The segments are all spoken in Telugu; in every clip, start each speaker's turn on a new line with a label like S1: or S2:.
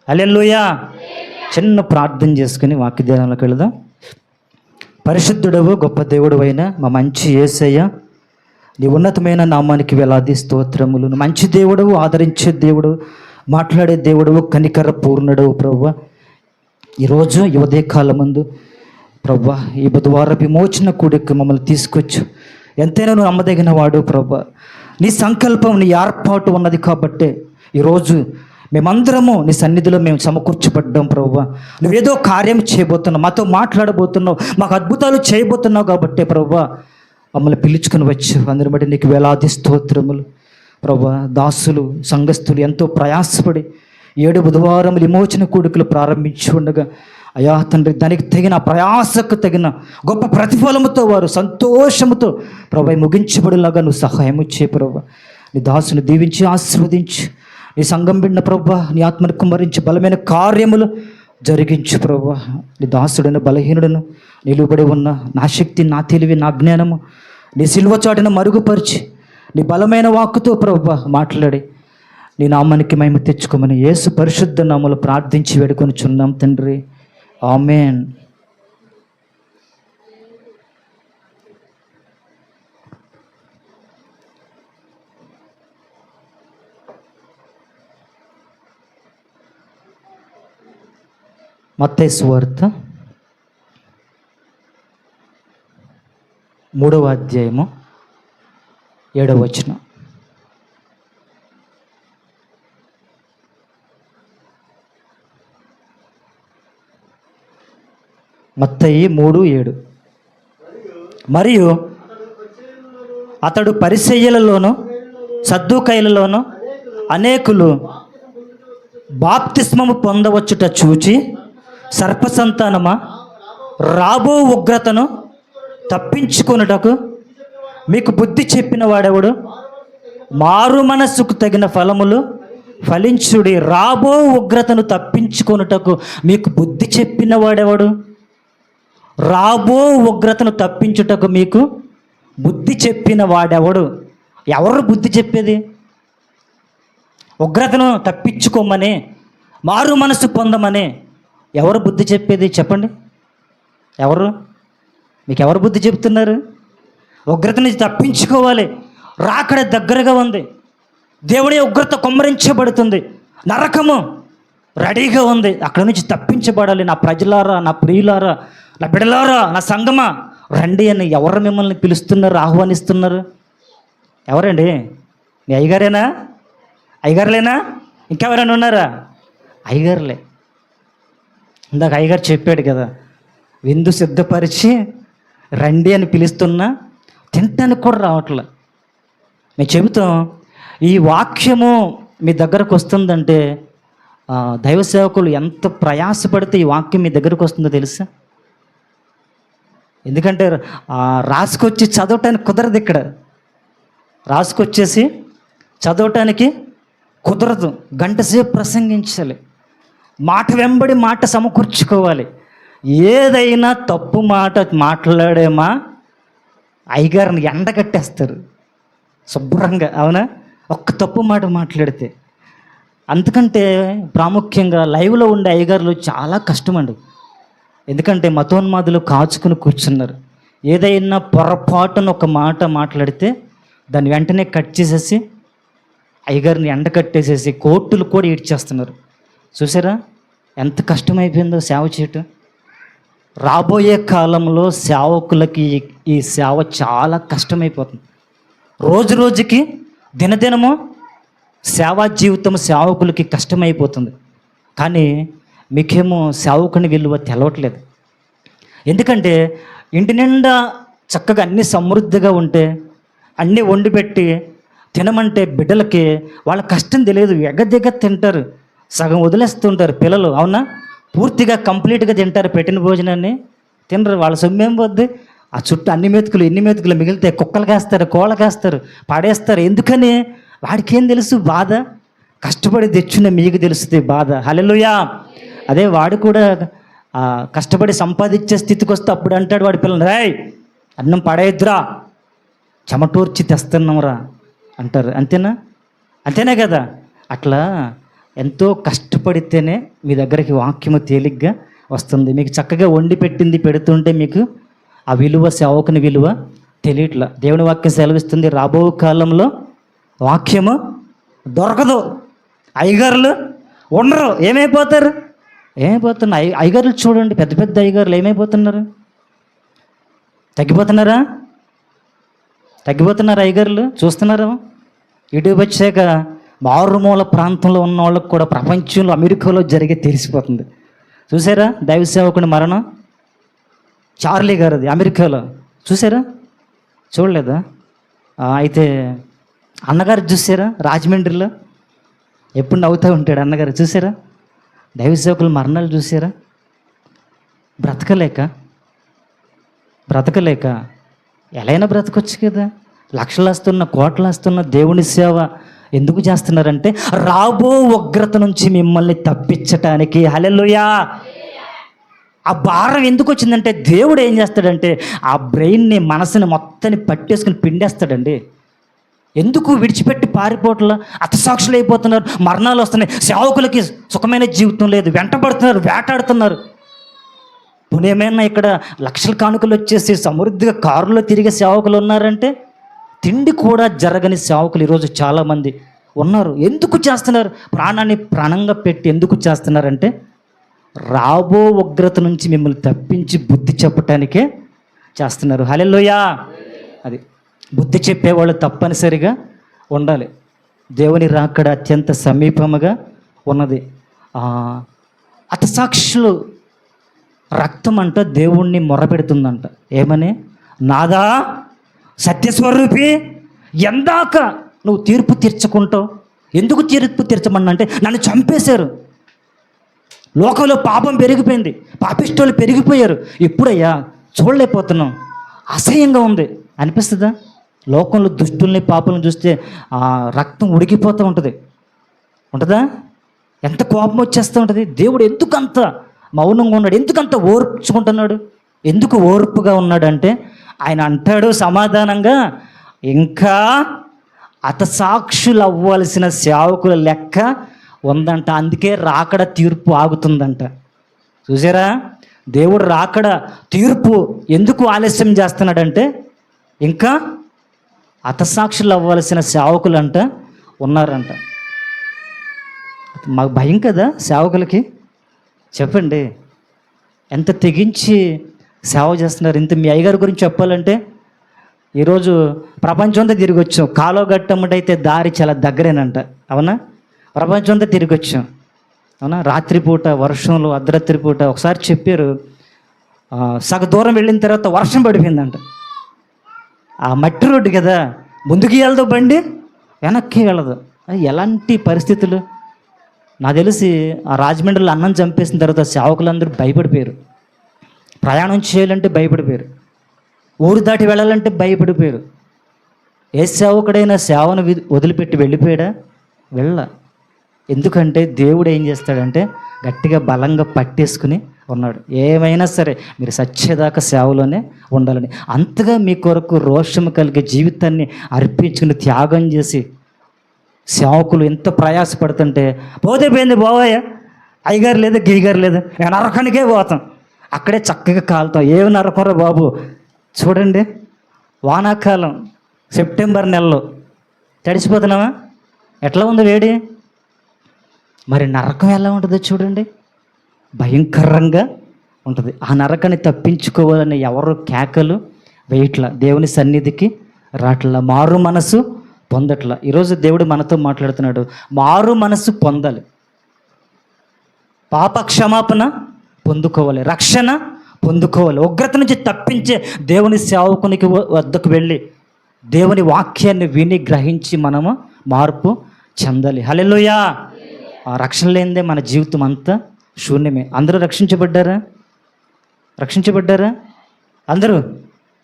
S1: హల్లెలూయా. చిన్న ప్రార్థన చేసుకుని వాక్య ధ్యానంలోకి వెళదాం. పరిశుద్ధుడవు గొప్ప దేవుడు అయిన మా మంచి యేసయ్య, నీ ఉన్నతమైన నామానికి వేలాది స్తోత్రములు. మంచి దేవుడవు, ఆదరించే దేవుడు, మాట్లాడే దేవుడవు, కనికర పూర్ణుడవు ప్రభువా. ఈరోజు ఈ ఉదయకాలం ముందు ప్రభువా, ఈ బుధవార విమోచన కూడికి మమ్మల్ని తీసుకొచ్చు. ఎంతైనా నువ్వు నమ్మదగిన వాడు ప్రభువా. నీ సంకల్పం, నీ ఏర్పాటు ఉన్నది కాబట్టే ఈరోజు మేమందరము నీ సన్నిధిలో మేము సమకూర్చబడ్డాం ప్రభువా. నువ్వేదో కార్యం చేయబోతున్నావు, మాతో మాట్లాడబోతున్నావు, మాకు అద్భుతాలు చేయబోతున్నావు కాబట్టే ప్రభువా మమ్మల్ని పిలుచుకుని వచ్చు. అందరి బట్టి నీకు వేలాది స్తోత్రములు ప్రభువా. దాసులు, సంఘస్థులు ఎంతో ప్రయాసపడి 7 బుధవారం విమోచన కూడికలు ప్రారంభించి ఉండగా అయా తండ్రి, దానికి తగిన ప్రయాసకు తగిన గొప్ప ప్రతిఫలముతో వారు సంతోషముతో ప్రభు ముగించబడిలాగా నువ్వు సహాయము చే ప్రభు. నీ దాసుని దీవించి ఆశీర్వదించి, నీ సంఘం బిడ్డ ప్రభు నీ ఆత్మను కుమ్మరించి బలమైన కార్యములు జరిగించు ప్రభు. నీ దాసుడైన బలహీనుడను, నిలువబడి ఉన్న నా శక్తి, నా తెలివి, నా జ్ఞానము నీ సిలువ చాటును మరుగుపరిచి నీ బలమైన వాక్కుతో ప్రభు మాట్లాడి నీ నామానికి మహిమ తెచ్చుకోమని యేసు పరిశుద్ధ నామములో ప్రార్థించి వేడుకొని చున్నాం తండ్రి. ఆమేన్. మత్తయి సువార్త 3వ అధ్యాయము 7వ వచనం. మత్తయి 3:7. మరియు అతడు పరిసయ్యులలోను సద్దూకయ్యులలోను అనేకులు బాప్తిస్మము పొందవచ్చుట చూచి, సర్పసంతానమా, రాబో ఉగ్రతను తప్పించుకొనుటకు మీకు బుద్ధి చెప్పిన వాడెవడు? మారు మనస్సుకు తగిన ఫలములు ఫలించుడి. రాబో ఉగ్రతను తప్పించుకొనుటకు మీకు బుద్ధి చెప్పిన వాడెవడు? రాబో ఉగ్రతను తప్పించుటకు మీకు బుద్ధి చెప్పిన వాడెవడు? ఎవరు బుద్ధి చెప్పేది? ఉగ్రతను తప్పించుకోమని, మారు మనసు పొందమని ఎవరు బుద్ధి చెప్పేది? చెప్పండి, ఎవరు? మీకు ఎవరు బుద్ధి చెప్తున్నారు? ఉగ్రత నుంచి తప్పించుకోవాలి, రాకడ దగ్గరగా ఉంది, దేవుని ఉగ్రత కుమ్మరించబడుతుంది, నరకము రెడీగా ఉంది, అక్కడ నుంచి తప్పించబడాలి. నా ప్రజలారా, నా ప్రియులారా, నా బిడలారా, నా సంగమా రండి అని ఎవరు మిమ్మల్ని పిలుస్తున్నారు, ఆహ్వానిస్తున్నారు? ఎవరండి? మీ అయ్యగారేనా? అయ్యగారులేనా? ఇంకెవరైనా ఉన్నారా? అయ్యగారులే. ఇందాక అయ్యగారు చెప్పాడు కదా, విందు సిద్ధపరిచి రండి అని పిలుస్తున్నా తినటానికి కూడా రావట్లే. మేము చెబుతాం, ఈ వాక్యము మీ దగ్గరకు వస్తుందంటే దైవ సేవకులు ఎంత ప్రయాసపడితే ఈ వాక్యం మీ దగ్గరకు వస్తుందో తెలుసా? ఎందుకంటే రాసుకొచ్చి చదవటానికి కుదరదు. ఇక్కడ రాసుకొచ్చేసి చదవటానికి కుదరదు. గంట సేపు ప్రసంగించాలి, మాట వెంబడి మాట సమకూర్చుకోవాలి. ఏదైనా తప్పు మాట మాట్లాడేమా అయ్యగారిని ఎండగట్టేస్తారు శుభ్రంగా, అవునా? ఒక్క తప్పు మాట మాట్లాడితే. అందుకంటే ప్రాముఖ్యంగా లైవ్లో ఉండే అయ్యగారులు చాలా కష్టమండి. ఎందుకంటే మతోన్మాదులు కాచుకుని కూర్చున్నారు. ఏదైనా పొరపాటున ఒక మాట మాట్లాడితే దాన్ని వెంటనే కట్ చేసేసి అయ్యగారిని ఎండ కట్టేసేసి కోర్టులు కూడా ఈడ్చేస్తున్నారు. చూసారా ఎంత కష్టమైపోయిందో సేవ చేయటం? రాబోయే కాలంలో సేవకులకి ఈ సేవ చాలా కష్టమైపోతుంది. రోజు రోజుకి, దినదినము సేవా జీవితం సేవకులకి కష్టమైపోతుంది. కానీ మీకేమో సేవకుని విలువ తెలవట్లేదు. ఎందుకంటే ఇంటి నిండా చక్కగా అన్నీ సమృద్ధిగా ఉంటే, అన్నీ వండి పెట్టి తినమంటే బిడ్డలకి వాళ్ళ కష్టం తెలియదు. ఎగదిగ తింటారు, సగం వదిలేస్తుంటారు పిల్లలు, అవునా? పూర్తిగా కంప్లీట్గా తింటారు, పెట్టిన భోజనాన్ని తినరు. వాళ్ళ సొమ్మేం పోద్ది? ఆ చుట్టూ ఎన్ని మెతుకులు మిగిలితే కుక్కలకేస్తారు, కోళ్ళకేస్తారు, పాడేస్తారు. ఎందుకని? వాడికి ఏం తెలుసు బాధ? కష్టపడి తెచ్చిన మీకు తెలుస్తుంది బాధ. హల్లెలూయా. అదే వాడు కూడా కష్టపడి సంపాదించే స్థితికి వస్తే అప్పుడు అంటాడు వాడి పిల్లలు, రాయ్ అన్నం పడేద్దురా, చెమటూర్చి తెస్తున్నాంరా అంటారు. అంతేనా? అంతేనే కదా. అట్లా ఎంతో కష్టపడితేనే మీ దగ్గరికి వాక్యము తేలిగ్గా వస్తుంది. మీకు చక్కగా వండి పెట్టింది పెడుతుంటే మీకు ఆ విలువ, సేవకుని విలువ తెలియట్లా. దేవుని వాక్యం సెలవిస్తుంది, రాబో కాలంలో వాక్యము దొరకదు. అయ్యగారులు ఉండరు. ఏమైపోతారు? అయ్యగారులు చూడండి, పెద్ద పెద్ద అయ్యగారులు ఏమైపోతున్నారు? తగ్గిపోతున్నారా అయ్యగారులు? చూస్తున్నారా? యూట్యూబ్ వచ్చాక మారుమూల ప్రాంతంలో ఉన్న వాళ్ళకు కూడా ప్రపంచంలో అమెరికాలో జరిగే తెలిసిపోతుంది. చూసారా దైవ సేవకుని మరణం? చార్లీ గారిది అమెరికాలో. చూసారా? చూడలేదా? అయితే అన్నగారు చూసారా? రాజమండ్రిలో ఎప్పుడు నవ్వుతూ ఉంటాడు అన్నగారు. చూసారా? దైవ సేవకుల మరణాలు చూసారా? బ్రతకలేక ఎలా బ్రతకొచ్చు కదా. లక్షలు వస్తున్న, కోట్లు వస్తున్న దేవుని సేవ ఎందుకు చేస్తున్నారంటే రాబో ఉగ్రత నుంచి మిమ్మల్ని తప్పించటానికి. హల్లెలూయా. ఆ భారం ఎందుకు వచ్చిందంటే దేవుడు ఏం చేస్తాడంటే ఆ బ్రెయిన్ని, మనసుని మొత్తాన్ని పట్టేసుకుని పిండేస్తాడండి. ఎందుకు విడిచిపెట్టి పారిపోవట్లా? హతసాక్షులు అయిపోతున్నారు, మరణాలు వస్తున్నాయి, సేవకులకి సుఖమైన జీవితం లేదు, వెంటబడుతున్నారు, వేటాడుతున్నారు. పుణ్యమైనా ఇక్కడ లక్షల కానుకలు వచ్చేసి సమృద్ధిగా కారులో తిరిగే సేవకులు ఉన్నారంటే తిండి కూడా జరగని సేవకులు ఈరోజు చాలామంది ఉన్నారు. ఎందుకు చేస్తున్నారు? ప్రాణాన్ని ప్రాణంగా పెట్టి ఎందుకు చేస్తున్నారంటే రాబో ఉగ్రత నుంచి మిమ్మల్ని తప్పించి బుద్ధి చెప్పటానికే చేస్తున్నారు. హల్లెలూయా. అది బుద్ధి చెప్పేవాళ్ళు తప్పనిసరిగా ఉండాలి. దేవుని రాకడ అత్యంత సమీపముగా ఉన్నది. హతసాక్షులు రక్తం అంట దేవుణ్ణి మొరపెడుతుందంట. ఏమని? నాదా సత్యస్వరూపి, ఎందాక నువ్వు తీర్పు తీర్చుకుంటావు? ఎందుకు తీర్పు తీర్చమన్నంటే నన్ను చంపేశారు, లోకంలో పాపం పెరిగిపోయింది, పాపిష్టులు పెరిగిపోయారు, ఎప్పుడయ్యా చూడలేకపోతున్నాం, అసహ్యంగా ఉంది అనిపిస్తుందా? లోకంలో దుష్టుల్ని, పాపలను చూస్తే రక్తం ఉడికిపోతూ ఉంటుందా? ఎంత కోపం వచ్చేస్తూ ఉంటుంది. దేవుడు ఎందుకు అంత మౌనంగా ఉన్నాడు? ఎందుకంత ఓర్చుకుంటున్నాడు? ఎందుకు ఓర్పుగా ఉన్నాడంటే ఆయన అంటాడు సమాధానంగా, ఇంకా హతసాక్షులు అవ్వాల్సిన సేవకుల లెక్క ఉందంట, అందుకే రాకడ తీర్పు ఆగుతుందంట. చూసారా? దేవుడు రాకడ తీర్పు ఎందుకు ఆలస్యం చేస్తున్నాడంటే ఇంకా హతసాక్షులు అవ్వాల్సిన సేవకులంట ఉన్నారంట. మాకు భయం కదా సేవకులకి? చెప్పండి, ఎంత తెగించి సేవ చేస్తున్నారు. ఇంత మీ అయ్యగారి గురించి చెప్పాలంటే ఈరోజు ప్రపంచం అంతా తిరిగి వచ్చాం. కాలో గట్టమ్మటైతే దారి చాలా దగ్గరేనంట. అవునా? ప్రపంచం అంతా తిరిగి వచ్చాం. అవునా? రాత్రిపూట వర్షంలో, అర్ధరాత్రి పూట ఒకసారి చెప్పారు, సగ దూరం వెళ్ళిన తర్వాత వర్షం పడిపోయిందంట. ఆ మట్టి రోడ్డు కదా, ముందుకు వెళ్దాం బండి, వెనక్కి వెళ్ళదు. ఎలాంటి పరిస్థితులు! నాకు తెలిసి ఆ రాజమండ్రిలో అన్నం చంపేసిన తర్వాత సేవకులందరూ భయపడిపోయారు. ప్రయాణం చేయాలంటే భయపడిపోయారు, ఊరు దాటి వెళ్ళాలంటే భయపడిపోయారు. ఏ సేవకుడైనా సేవను వదిలిపెట్టి వెళ్ళిపోయాడా? ఎందుకంటే దేవుడు ఏం చేస్తాడంటే గట్టిగా బలంగా పట్టేసుకుని ఉన్నాడు. ఏమైనా సరే మీరు సచ్చేదాకా సేవలోనే ఉండాలని, అంతగా మీ కొరకు రోషము కలిగే జీవితాన్ని అర్పించుకుని త్యాగం చేసి సేవకులు ఎంత ప్రయాసపడుతుంటే పోతే పోయింది బావయ్య, అయ్యగారు లేదు, గిరిగారు లేదు, నరకానికే పోతాం, అక్కడే చక్కగా కాలుతాం. ఏమి నరకరా బాబు! చూడండి, వానాకాలం సెప్టెంబర్ నెలలో తడిసిపోతున్నామా? ఎట్లా ఉంది వేడి? మరి నరకం ఎలా ఉంటుందో చూడండి, భయంకరంగా ఉంటుంది. ఆ నరకాన్ని తప్పించుకోవాలని ఎవరు కేకలు వేయట్లా, దేవుని సన్నిధికి రాట్లా, మారు మనసు పొందట్లా. ఈరోజు దేవుడు మనతో మాట్లాడుతున్నాడు, మారు మనసు పొందాలి, పాప క్షమాపణ పొందుకోవాలి, రక్షణ పొందుకోవాలి, ఉగ్రత నుంచి తప్పించే దేవుని సేవకునికి వద్దకు వెళ్ళి దేవుని వాక్యాన్ని విని గ్రహించి మనము మార్పు చెందాలి. హల్లెలూయా. ఆ రక్షణ లేనిదే మన జీవితం అంతా శూన్యమే. అందరూ రక్షించబడ్డారా? అందరూ?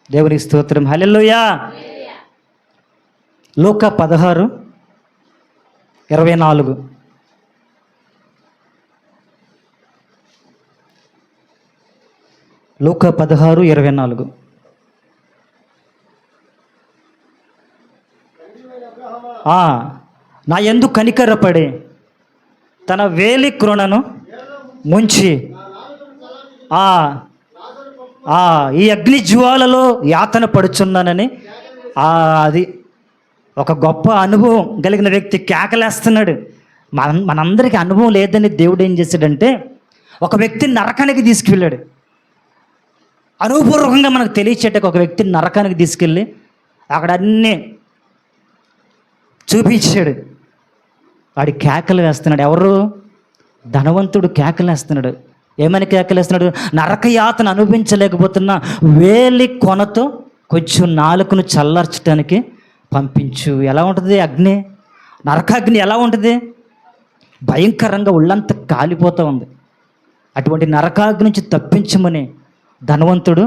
S1: దేవునికి స్తోత్రం. హల్లెలూయా. లూకా 16:24. లూకా 16:24. నా యందు కనికరపడే తన వేలి క్రొనను ముంచి ఆ ఈ అగ్ని జ్వాలలో యాతన పడుచున్నానని అది ఒక గొప్ప అనుభవం కలిగిన వ్యక్తి కేకలేస్తున్నాడు. మనందరికీ అనుభవం లేదని దేవుడు ఏం చేశాడంటే ఒక వ్యక్తిని నరకానికి తీసుకువెళ్ళాడు. అనుభవపూర్వకంగా మనకు తెలియచేటకు ఒక వ్యక్తిని నరకానికి తీసుకెళ్ళి అక్కడ అన్నీ చూపించాడు. వాడి కేకలు వేస్తున్నాడు. ఎవరు? ధనవంతుడు కేకలు వేస్తున్నాడు. ఏమని కేకలేస్తున్నాడు? నరకయాతను అనుభవించలేకపోతున్నా వేలి కొనతో కొంచెం నాలుకను చల్లార్చడానికి పంపించు. ఎలా ఉంటుంది అగ్ని? నరకాగ్ని ఎలా ఉంటుంది? భయంకరంగా ఒళ్ళంతా కాలిపోతూ ఉంది. అటువంటి నరకాగ్ని నుంచి తప్పించమని ధనవంతుడు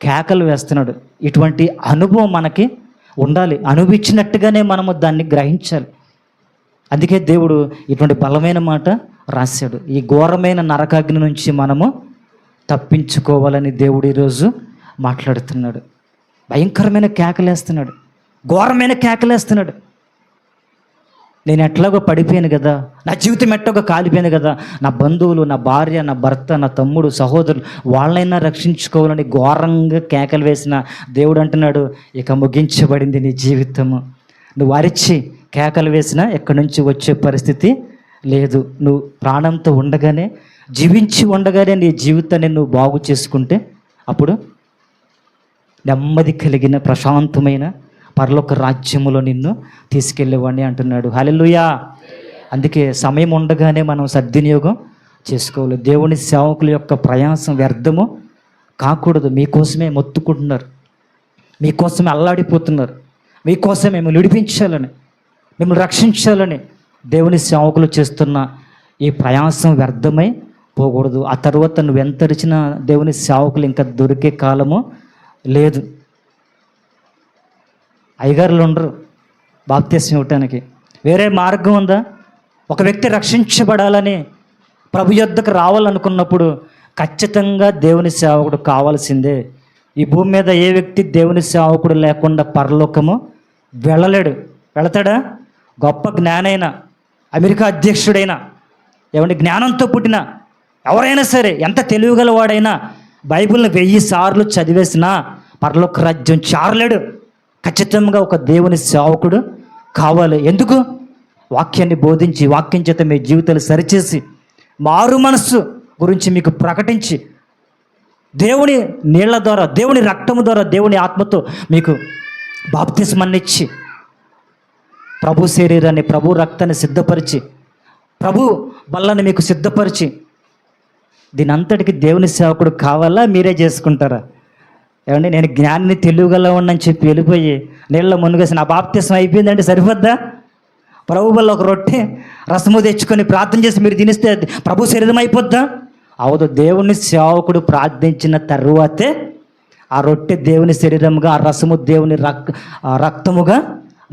S1: కేకలు వేస్తున్నాడు. ఇటువంటి అనుభవం మనకి ఉండాలి. అనుభవించినట్టుగానే మనము దాన్ని గ్రహించాలి. అందుకే దేవుడు ఇటువంటి బలమైన మాట రాశాడు. ఈ ఘోరమైన నరకాగ్ని నుంచి మనము తప్పించుకోవాలని దేవుడు ఈరోజు మాట్లాడుతున్నాడు. భయంకరమైన కేకలేస్తున్నాడు, ఘోరమైన కేకలేస్తున్నాడు. నేను ఎట్లాగో పడిపోయాను కదా, నా జీవితం ఎట్లాగో కాలిపోయింది కదా, నా బంధువులు, నా భార్య, నా భర్త, నా తమ్ముడు, సహోదరులు వాళ్ళైనా రక్షించుకోవాలని ఘోరంగా కేకలు వేసిన దేవుడు అంటున్నాడు, ఇక ముగించబడింది నీ జీవితము. నువ్వు అరిచి కేకలు వేసినా ఎక్కడి నుంచి వచ్చే పరిస్థితి లేదు. నువ్వు ప్రాణంతో ఉండగానే, జీవించి ఉండగానే నీ జీవితాన్ని నువ్వు బాగు చేసుకుంటే అప్పుడు నెమ్మది కలిగిన ప్రశాంతమైన పరలోక రాజ్యములో నిన్ను తీసుకెళ్ళేవాడిని అంటున్నాడు. హల్లెలూయా. అందుకే సమయం ఉండగానే మనం సద్వినియోగం చేసుకోవాలి. దేవుని సేవకుల యొక్క ప్రయాసం వ్యర్థము కాకూడదు. మీకోసమే మొత్తుకుంటున్నారు, మీకోసమే అల్లాడిపోతున్నారు, మీకోసం మిమ్మల్ని విడిపించాలని, మిమ్మల్ని రక్షించాలని దేవుని సేవకులు చేస్తున్న ఈ ప్రయాసం వ్యర్థమై పోకూడదు. ఆ తర్వాత నువ్వు ఎంతరిచిన దేవుని సేవకులు ఇంకా దొరికే కాలము లేదు. అయ్యగారులు ఉండరు బాప్తిస్మం ఇవ్వటానికి. వేరే మార్గం ఉందా? ఒక వ్యక్తి రక్షించబడాలని ప్రభు యొద్దకు రావాలనుకున్నప్పుడు ఖచ్చితంగా దేవుని సేవకుడు కావాల్సిందే. ఈ భూమి మీద ఏ వ్యక్తి దేవుని సేవకుడు లేకుండా పరలోకము వెళ్ళలేడు. వెళతాడా? గొప్ప జ్ఞానైనా, అమెరికా అధ్యక్షుడైనా, ఏమంటే జ్ఞానంతో పుట్టిన ఎవరైనా సరే, ఎంత తెలివిగలవాడైనా బైబిల్ని 1000 సార్లు చదివేసినా పరలోక రాజ్యం చేరలేడు. ఖచ్చితంగా ఒక దేవుని సేవకుడు కావాలి. ఎందుకు? వాక్యాన్ని బోధించి, వాక్యం చేత మీ జీవితాలు సరిచేసి, మారు మనస్సు గురించి మీకు ప్రకటించి, దేవుని నీళ్ల ద్వారా, దేవుని రక్తము ద్వారా, దేవుని ఆత్మతో మీకు బాప్తిస్మాన్ని ఇచ్చి, ప్రభు శరీరాన్ని, ప్రభు రక్తాన్ని సిద్ధపరిచి, ప్రభు బల్లని మీకు సిద్ధపరిచి, దీని అంతటికి దేవుని సేవకుడు కావాలా? మీరే చేసుకుంటారా? ఏమండి, నేను జ్ఞానిని తెలివిగల ఉండని చెప్పి వెళ్ళిపోయి నీళ్ళ మునిగేసి నా బాప్తిస్మం అయిపోయిందంటే సరిపోద్దా? ప్రభు వల్ల ఒక రొట్టె రసము తెచ్చుకొని ప్రార్థన చేసి మీరు తినిస్తే ప్రభు శరీరం అయిపోద్దా? అవదు. దేవుని సేవకుడు ప్రార్థించిన తరువాతే ఆ రొట్టె దేవుని శరీరముగా, ఆ రసము దేవుని రక్తముగా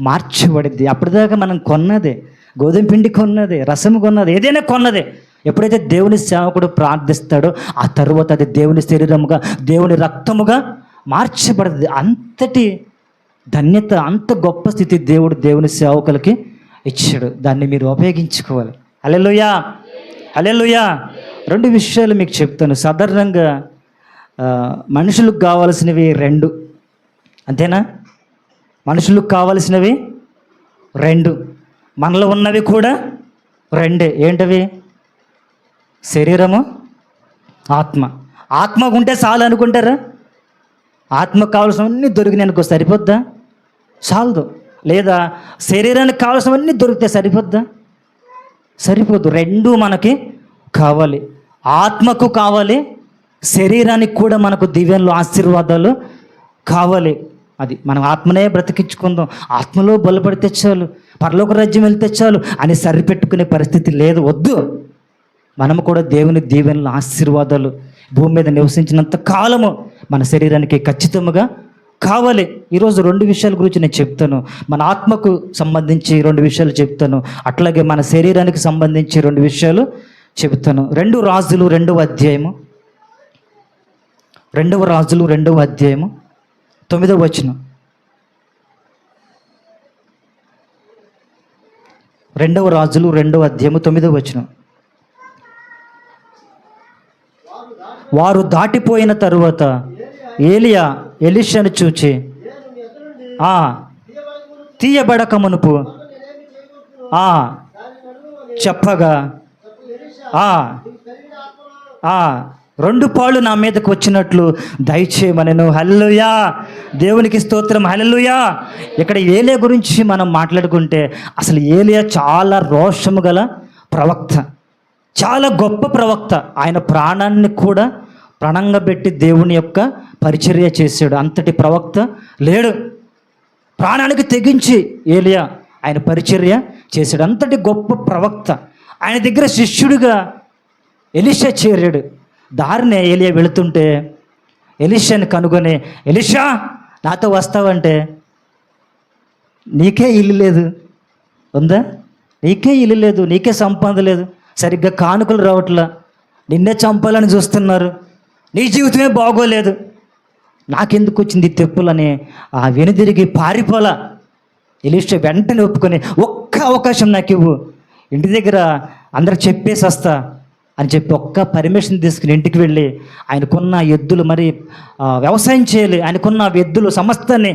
S1: మార్చబడింది. అప్పటిదాకా మనం కొన్నదే, గోధుమ పిండి కొన్నదే, రసము కొన్నది, ఏదైనా కొన్నదే. ఎప్పుడైతే దేవుని సేవకుడు ప్రార్థిస్తాడో ఆ తరువాత అది దేవుని శరీరముగా, దేవుని రక్తముగా మార్చబడింది. అంతటి ధన్యత, అంత గొప్ప స్థితి దేవుడు దేవుని సేవకులకి ఇచ్చాడు. దాన్ని మీరు ఉపయోగించుకోవాలి. హల్లెలూయా, హల్లెలూయా. 2 విషయాలు మీకు చెప్తాను. సాధారణంగా మనుషులకు కావాల్సినవి 2, అంతేనా? మనుషులకు కావలసినవి 2, మనలో ఉన్నవి కూడా 2. ఏంటవి? శరీరము, ఆత్మ. ఆత్మ ఉంటే చాలు అనుకుంటారా? ఆత్మకు కావాల్సినవన్నీ దొరికినాయి అనుకో సరిపోద్దా? చాలదు. లేదా శరీరానికి కావాల్సినవన్నీ దొరికితే సరిపోద్దా? సరిపోద్దు. 2 మనకి కావాలి. ఆత్మకు కావాలి, శరీరానికి కూడా మనకు దివ్యంలో ఆశీర్వాదాలు కావాలి. అది మనం ఆత్మనే బ్రతికించుకుందాం, ఆత్మలో బలపడితే చాలు, పరలోక రాజ్యం వెళ్తే చాలు అని సరిపెట్టుకునే పరిస్థితి లేదు. వద్దు. మనము కూడా దేవుని దీవెనల ఆశీర్వాదాలు భూమి మీద నివసించినంత కాలము మన శరీరానికి ఖచ్చితంగా కావాలి. ఈరోజు 2 విషయాల గురించి నేను చెప్తాను. మన ఆత్మకు సంబంధించి 2 విషయాలు చెప్తాను, అట్లాగే మన శరీరానికి సంబంధించి 2 విషయాలు చెబుతాను. 2 రాజులు 2వ అధ్యాయము, 2వ రాజులు 2వ అధ్యాయము 9వ వచనం. 2వ రాజులు 2వ అధ్యాయము 9వ వచనం. వారు దాటిపోయిన తరువాత ఏలియా ఎలీషాను చూచి తీయబడక మునుపు చెప్పగా రెండు పాళ్ళు నా మీదకు వచ్చినట్లు దయచేయమనెను. హల్లెలూయా, దేవునికి స్తోత్రం, హల్లెలూయా. ఇక్కడ ఏలియా గురించి మనం మాట్లాడుకుంటే అసలు ఏలియా చాలా రోషము గల ప్రవక్త, చాలా గొప్ప ప్రవక్త. ఆయన ప్రాణాన్ని కూడా ప్రాణంగా పెట్టి దేవుని యొక్క పరిచర్య చేశాడు. అంతటి ప్రవక్త లేడు. ప్రాణానికి తెగించి ఏలియా ఆయన పరిచర్య చేశాడు. అంతటి గొప్ప ప్రవక్త. ఆయన దగ్గర శిష్యుడిగా ఎలీషా చేరాడు. దారినే ఏలియా వెళుతుంటే ఎలీషాని కనుగొని, ఎలీషా నాతో వస్తావంటే, నీకే ఇల్లు లేదు ఉందా, నీకే ఇల్లు లేదు, నీకే సంపాదన లేదు, సరిగ్గా కానుకలు రావట్లా, నిన్నే చంపాలని చూస్తున్నారు, నీ జీవితమే బాగోలేదు, నాకెందుకు వచ్చింది తెప్పులని వెనుదిరిగి పారిపోలా. ఎలీషా వెంటనే ఒప్పుకొని, ఒక్క అవకాశం నాకు ఇవ్వు, ఇంటి దగ్గర అందరు చెప్పేసి వస్తా అని చెప్పి ఒక్క పర్మిషన్ తీసుకుని ఇంటికి వెళ్ళి ఆయనకున్న ఎద్దులు, మరి వ్యవసాయం చేయాలి, ఆయనకున్న ఎద్దులు సమస్తాన్ని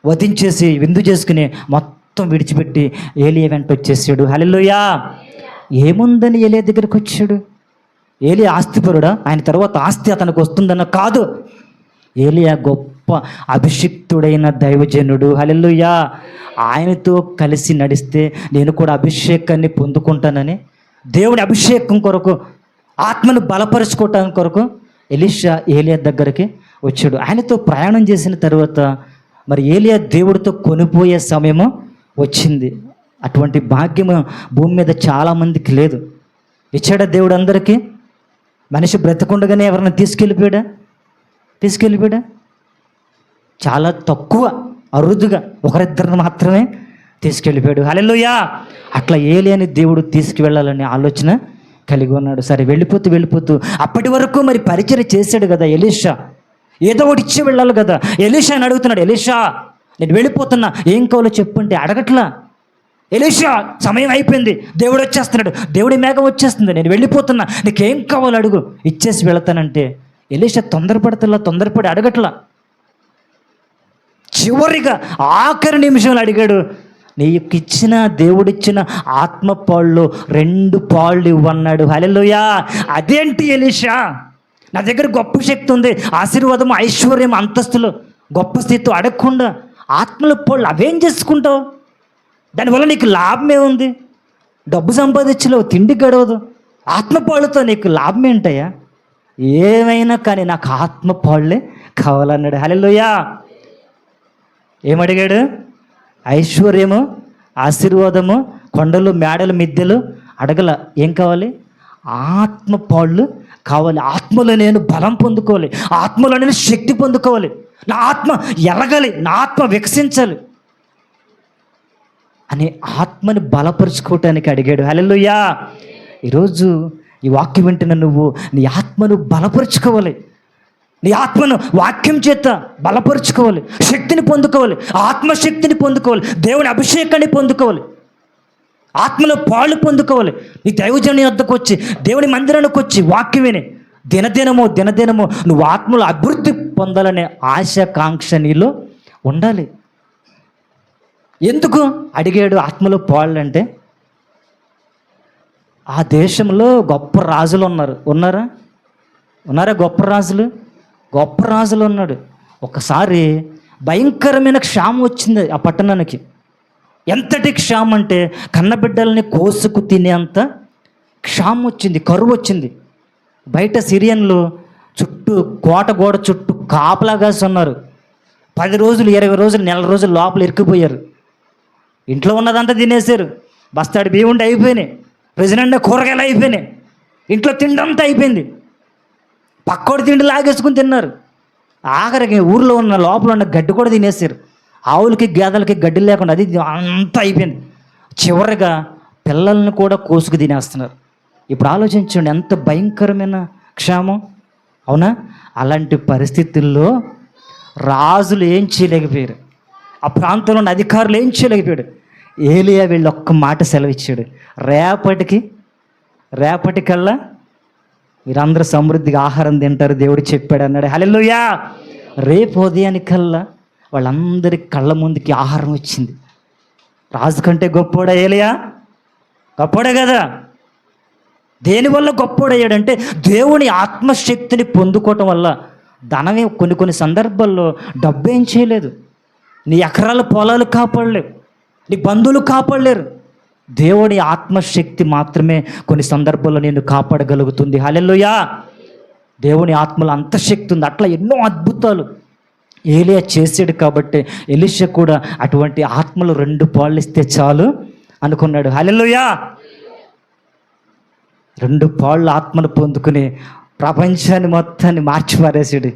S1: వధించేసి విందు చేసుకుని మొత్తం విడిచిపెట్టి ఏలియా వెంట వచ్చేసాడు. హల్లెలూయా. ఏముందని ఏలియా దగ్గరికి వచ్చాడు? ఏలియా ఆస్తిపరుడా? ఆయన తర్వాత ఆస్తి అతనికి వస్తుందన్న కాదు. ఏలియా గొప్ప అభిషిక్తుడైన దైవజనుడు. హల్లెలూయా. ఆయనతో కలిసి నడిస్తే నేను కూడా అభిషేకాన్ని పొందుకుంటానని, దేవుని అభిషేకం కొరకు, ఆత్మను బలపరుచుకోవటానికి కొరకు ఏలియా దగ్గరికి వచ్చాడు. ఆయనతో ప్రయాణం చేసిన తర్వాత మరి ఏలియా దేవుడితో కొనిపోయే సమయము వచ్చింది. అటువంటి భాగ్యము భూమి మీద చాలామందికి లేదు. ఇచ్చాడా దేవుడు అందరికీ? మనిషి బ్రతకుండగానే ఎవరైనా తీసుకెళ్ళిపోయాడా? చాలా తక్కువ, అరుదుగా ఒకరిద్దరిని మాత్రమే తీసుకెళ్ళిపోయాడు. హల్లెలూయా. అట్లా ఏలియాని దేవుడు తీసుకువెళ్ళాలనే ఆలోచన కలిగి ఉన్నాడు. సరే, వెళ్ళిపోతూ అప్పటి వరకు మరి పరిచర్య చేశాడు కదా ఎలీషా, ఏదో ఒకటి ఇచ్చి వెళ్ళాలి కదా. ఎలీషా అని అడుగుతున్నాడు, ఎలీషా నేను వెళ్ళిపోతున్నా, ఏం కావాలో చెప్పంటే అడగట్లా. ఎలీషా సమయం అయిపోయింది, దేవుడు వచ్చేస్తున్నాడు, దేవుడి మేఘం వచ్చేస్తుంది, నేను వెళ్ళిపోతున్నా, నీకేం కావాలో అడుగు, ఇచ్చేసి వెళతానంటే ఎలీషా తొందరపడి అడగట్లా. చివరిగా ఆఖరి నిమిషంలో అడిగాడు, నీకు ఇచ్చిన దేవుడిచ్చిన ఆత్మ పాళ్ళు 2 పాళ్ళు ఇవ్వన్నాడు. హల్లెలూయా. అదేంటి ఎలీషా, నా దగ్గర గొప్ప శక్తి ఉంది, ఆశీర్వాదం, ఐశ్వర్యం, అంతస్తులు, గొప్ప స్థితి అడగకుండా ఆత్మల పాళ్ళు అవేం చేసుకుంటావు? దానివల్ల నీకు లాభమే ఉంది? డబ్బు సంపాదించలేవు, తిండి గడవదు, ఆత్మపాళ్ళతో నీకు లాభం ఏంటయ్యా? ఏమైనా కానీ నాకు ఆత్మపాళ్ళే కావాలన్నాడు. హల్లెలూయా. ఏమడిగాడు? ఐశ్వర్యము, ఆశీర్వాదము, కొండలు, మేడలు, మిద్దెలు అడగల. ఏం కావాలి? ఆత్మపాళ్ళు కావాలి. ఆత్మలో నేను బలం పొందుకోవాలి, ఆత్మలో నేను శక్తి పొందుకోవాలి, నా ఆత్మ ఎరగాలి, నా ఆత్మ వికసించాలి అని ఆత్మని బలపరుచుకోవటానికి అడిగాడు. హల్లెలూయా. ఈరోజు ఈ వాక్యం వింటున్న నువ్వు నీ ఆత్మను బలపరుచుకోవాలి, నీ ఆత్మను వాక్యం చేత బలపరుచుకోవాలి, శక్తిని పొందుకోవాలి, ఆత్మశక్తిని పొందుకోవాలి, దేవుని అభిషేకాన్ని పొందుకోవాలి, ఆత్మలో పాలు పొందుకోవాలి. నీ దైవజనుని వద్దకు వచ్చి, దేవుని మందిరానికి వచ్చి వాక్యం విని దినదినము నువ్వు ఆత్మలో అభివృద్ధి పొందాలనే ఆశాకాంక్ష నీలో ఉండాలి. ఎందుకు అడిగాడు ఆత్మలో పాళ్ళంటే? ఆ దేశంలో గొప్ప రాజులు ఉన్నారా? గొప్ప రాజులు ఉన్నాడు. ఒకసారి భయంకరమైన క్షామం వచ్చింది ఆ పట్టణానికి. ఎంతటి క్షామం అంటే కన్నబిడ్డల్ని కోసుకు తినేంత క్షామం వచ్చింది, కరువు వచ్చింది. బయట సిరియన్లు చుట్టూ గోడ చుట్టూ కాపలాగాసి ఉన్నారు. 10 రోజులు, 20 రోజులు, నెల రోజులు లోపల ఇరుక్కుపోయారు. ఇంట్లో ఉన్నదంతా తినేశారు. బస్తాడు బియ్యం ఉండి అయిపోయినాయి, ప్రెసిడెంట్ కూరగాయలు అయిపోయినాయి, ఇంట్లో తిండంతా అయిపోయింది. పక్కోడి తిండి లాగేసుకుని తిన్నారు. ఆఖరికి ఊర్లో ఉన్న లోపల ఉన్న గడ్డి కూడా తినేసారు. ఆవులకి గేదెలకి గడ్డి లేకుండా అది అంతా అయిపోయింది. చివరిగా పిల్లల్ని కూడా కోసుకు తినేస్తున్నారు. ఇప్పుడు ఆలోచించండి, ఎంత భయంకరమైన క్షామం, అవునా? అలాంటి పరిస్థితుల్లో రాజులు ఏం చేయలేకపోయారు, ఆ ప్రాంతంలో ఉన్న అధికారులు ఏం చేయలేకపోయాడు. ఏలియా వీళ్ళు ఒక్క మాట సెలవిచ్చాడు, రేపటికల్లా మీరందరూ సమృద్ధిగా ఆహారం తింటారు దేవుడు చెప్పాడు అన్నాడు. హల్లెలూయా. రేపు ఉదయానికల్లా వాళ్ళందరి కళ్ళ ముందుకి ఆహారం వచ్చింది. రాజు కంటే గొప్పోడా ఏలియా? గొప్పోడే కదా. దేనివల్ల గొప్పోడయ్యాడంటే దేవుని ఆత్మశక్తిని పొందుకోవటం వల్ల. ధనమే కొన్ని సందర్భాల్లో డబ్బు ఏం చేయలేదు, నీ ఎకరాల పొలాలు కాపాడలేవు, నీ బంధువులు కాపాడలేరు. దేవుని ఆత్మశక్తి మాత్రమే కొన్ని సందర్భాల్లో నేను కాపాడగలుగుతుంది. హల్లెలూయా. దేవుని ఆత్మలో అంత శక్తి ఉంది. అట్లా ఎన్నో అద్భుతాలు ఏలియా చేసాడు కాబట్టి ఎలీషా కూడా అటువంటి ఆత్మలు 2 పాళ్ళు ఇస్తే చాలు అనుకున్నాడు. హల్లెలూయా. 2 పాళ్ళు ఆత్మను పొందుకుని ప్రపంచాన్ని మొత్తాన్ని మార్చిపారేసాడు.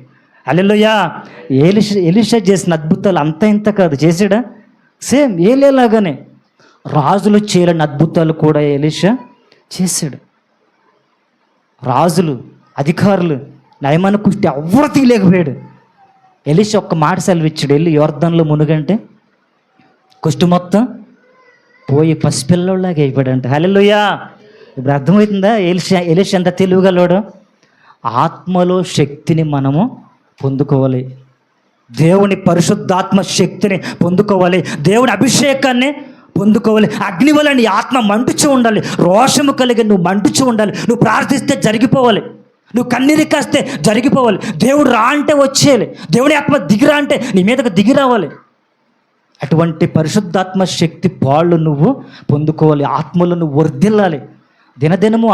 S1: హల్లెలూయా. ఎలీషా చేసిన అద్భుతాలు అంత ఇంత కాదు, చేసాడా? సేమ్ ఏలియాలాగానే రాజులు చేయలేని అద్భుతాలు కూడా ఎలీషా చేశాడు. రాజులు, అధికారులు నయమాను కుష్టి ఎవ్వరు తీయలేకపోయాడు. ఎలీషా ఒక్క మాట సెలవిచ్చాడు, వెళ్ళి యోర్దానులో మునుగంటే కుష్టి మొత్తం పోయి పసిపిల్లలాగా అయిపోయాడంట. హల్లెలూయా. ఇప్పుడు అర్థమవుతుందా ఎలీషా ఎంత తెలివిగలవాడో? ఆత్మలో శక్తిని మనము పొందుకోవాలి, దేవుని పరిశుద్ధాత్మ శక్తిని పొందుకోవాలి, దేవుని అభిషేకాన్ని పొందుకోవాలి. అగ్ని వల్ల నీ ఆత్మ మంటుచూ ఉండాలి, రోషము కలిగి నువ్వు మంటుచూ ఉండాలి. నువ్వు ప్రార్థిస్తే జరిగిపోవాలి, నువ్వు కన్నీరు కాస్తే జరిగిపోవాలి. దేవుడు రా అంటే వచ్చేయాలి, దేవుని ఆత్మ దిగిరా అంటే నీ మీదకు దిగి రావాలి. అటువంటి పరిశుద్ధాత్మ శక్తి పాళ్ళు నువ్వు పొందుకోవాలి. ఆత్మలో నువ్వు వర్ధిల్లాలి. దినదినము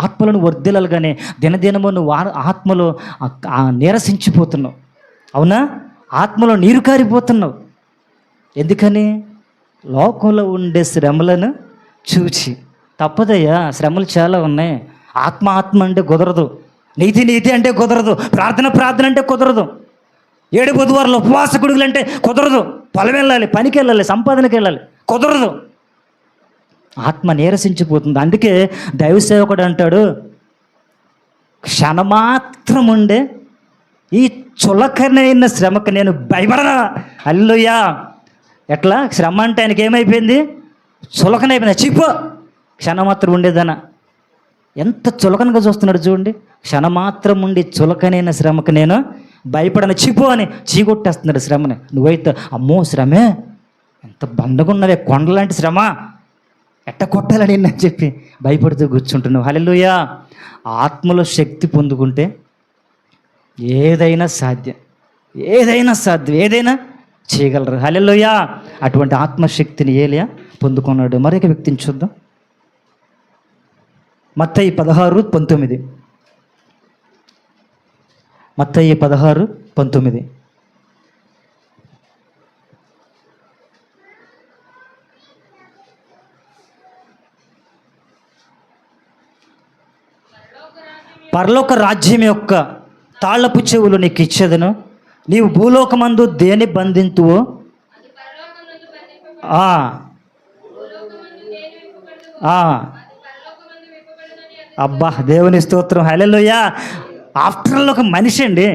S1: ఆత్మలను వర్ధిల్లాలి. కానీ దినదినము నువ్వు ఆత్మలో నీరసించిపోతున్నావు. అవునా? ఆత్మలో నీరు కారిపోతున్నావు. ఎందుకని? లోకంలో ఉండే శ్రమలను చూచి. తప్పదయ్యా, శ్రమలు చాలా ఉన్నాయి. ఆత్మ అంటే కుదరదు, నీతి అంటే కుదరదు, ప్రార్థన అంటే కుదరదు, 7 బుధవారాలు ఉపవాస గుడుగులు అంటే కుదరదు, పొలం వెళ్ళాలి, పనికి వెళ్ళాలి, సంపాదనకి వెళ్ళాలి, కుదరదు. ఆత్మ నీరసించిపోతుంది. అందుకే దైవ సేవకుడు అంటాడు, క్షణమాత్రం ఉండే ఈ చులకనైన శ్రమకు నేను భయపడనా. హల్లెలూయా. ఎట్లా? శ్రమ అంటే ఆయనకి ఏమైపోయింది? చులకనైపోయింది. చిప్పో, క్షణమాత్రం ఉండేదన. ఎంత చులకనగా చూస్తున్నాడు చూడండి. క్షణమాత్రం ఉండి చులకనైన శ్రమకు నేను భయపడను, చిపో అని చీకొట్టేస్తున్నాడు శ్రమని. నువ్వైతే అమ్మో శ్రమే, ఎంత బండగున్నవే, కొండలాంటి శ్రమ, ఎట్ట కొట్టాలని అని చెప్పి భయపడుతూ కూర్చుంటున్నావు. హల్లెలూయా. ఆత్మలో శక్తి పొందుకుంటే ఏదైనా సాధ్యం, ఏదైనా చేయగలరు. హల్లెలూయా. అటువంటి ఆత్మశక్తిని ఏలియా పొందుకున్నాడు. మరొక వ్యక్తిని చూద్దాం. మత్తయి 16:19. మత్తయి 16:19. పరలోక రాజ్యం యొక్క తాళపు చెవులు నీకు ఇచ్చేదను, నీవు భూలోకమందు దేని బంధింతువో అబ్బా, దేవుని స్తోత్రం. హల్లెలూయా. ఆఫ్టర్ ఆల్ ఒక మనిషి అండి.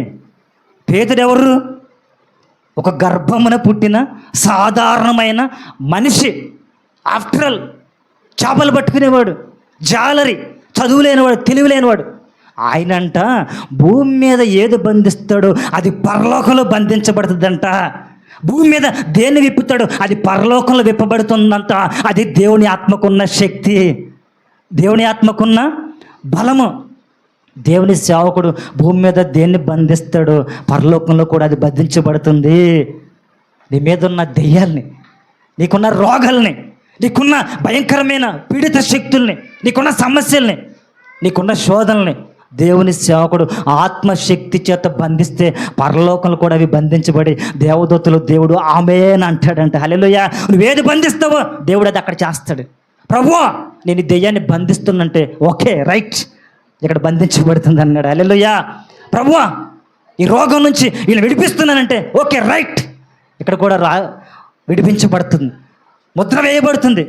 S1: పేతుడు ఎవరు? ఒక గర్భమున పుట్టిన సాధారణమైన మనిషి. ఆఫ్టర్ ఆల్ చేపలు పట్టుకునేవాడు, జాలరి, చదువులేనివాడు, తెలివిలేనివాడు. ఆయనంట భూమి మీద ఏది బంధిస్తాడో అది పరలోకంలో బంధించబడుతుందంట. భూమి మీద దేన్ని విప్పుతాడో అది పరలోకంలో విప్పబడుతుందంట. అది దేవుని ఆత్మకున్న శక్తి, దేవుని ఆత్మకున్న బలము. దేవుని సేవకుడు భూమి మీద దేన్ని బంధిస్తాడో పరలోకంలో కూడా అది బంధించబడుతుంది. నీ మీద ఉన్న దెయ్యాల్ని, నీకున్న రోగాల్ని, నీకున్న భయంకరమైన పీడిత శక్తుల్ని, నీకున్న సమస్యల్ని, నీకున్న శోధనల్ని దేవుని సేవకుడు ఆత్మశక్తి చేత బంధిస్తే పరలోకంలో కూడా అవి బంధించబడి దేవదూతలు దేవుడు ఆమేన్ అంటాడంట. హల్లెలూయా. నువ్వేది బంధిస్తావో దేవుడు అది అక్కడ చేస్తాడు. ప్రభువా నేను ఈ దెయ్యాన్ని బంధిస్తున్నంటే ఓకే రైట్, ఇక్కడ బంధించబడుతుంది అన్నాడు. హల్లెలూయా. ప్రభువా ఈ రోగం నుంచి వీళ్ళు విడిపిస్తున్నానంటే ఓకే రైట్, ఇక్కడ కూడా విడిపించబడుతుంది, ముద్ర వేయబడుతుంది.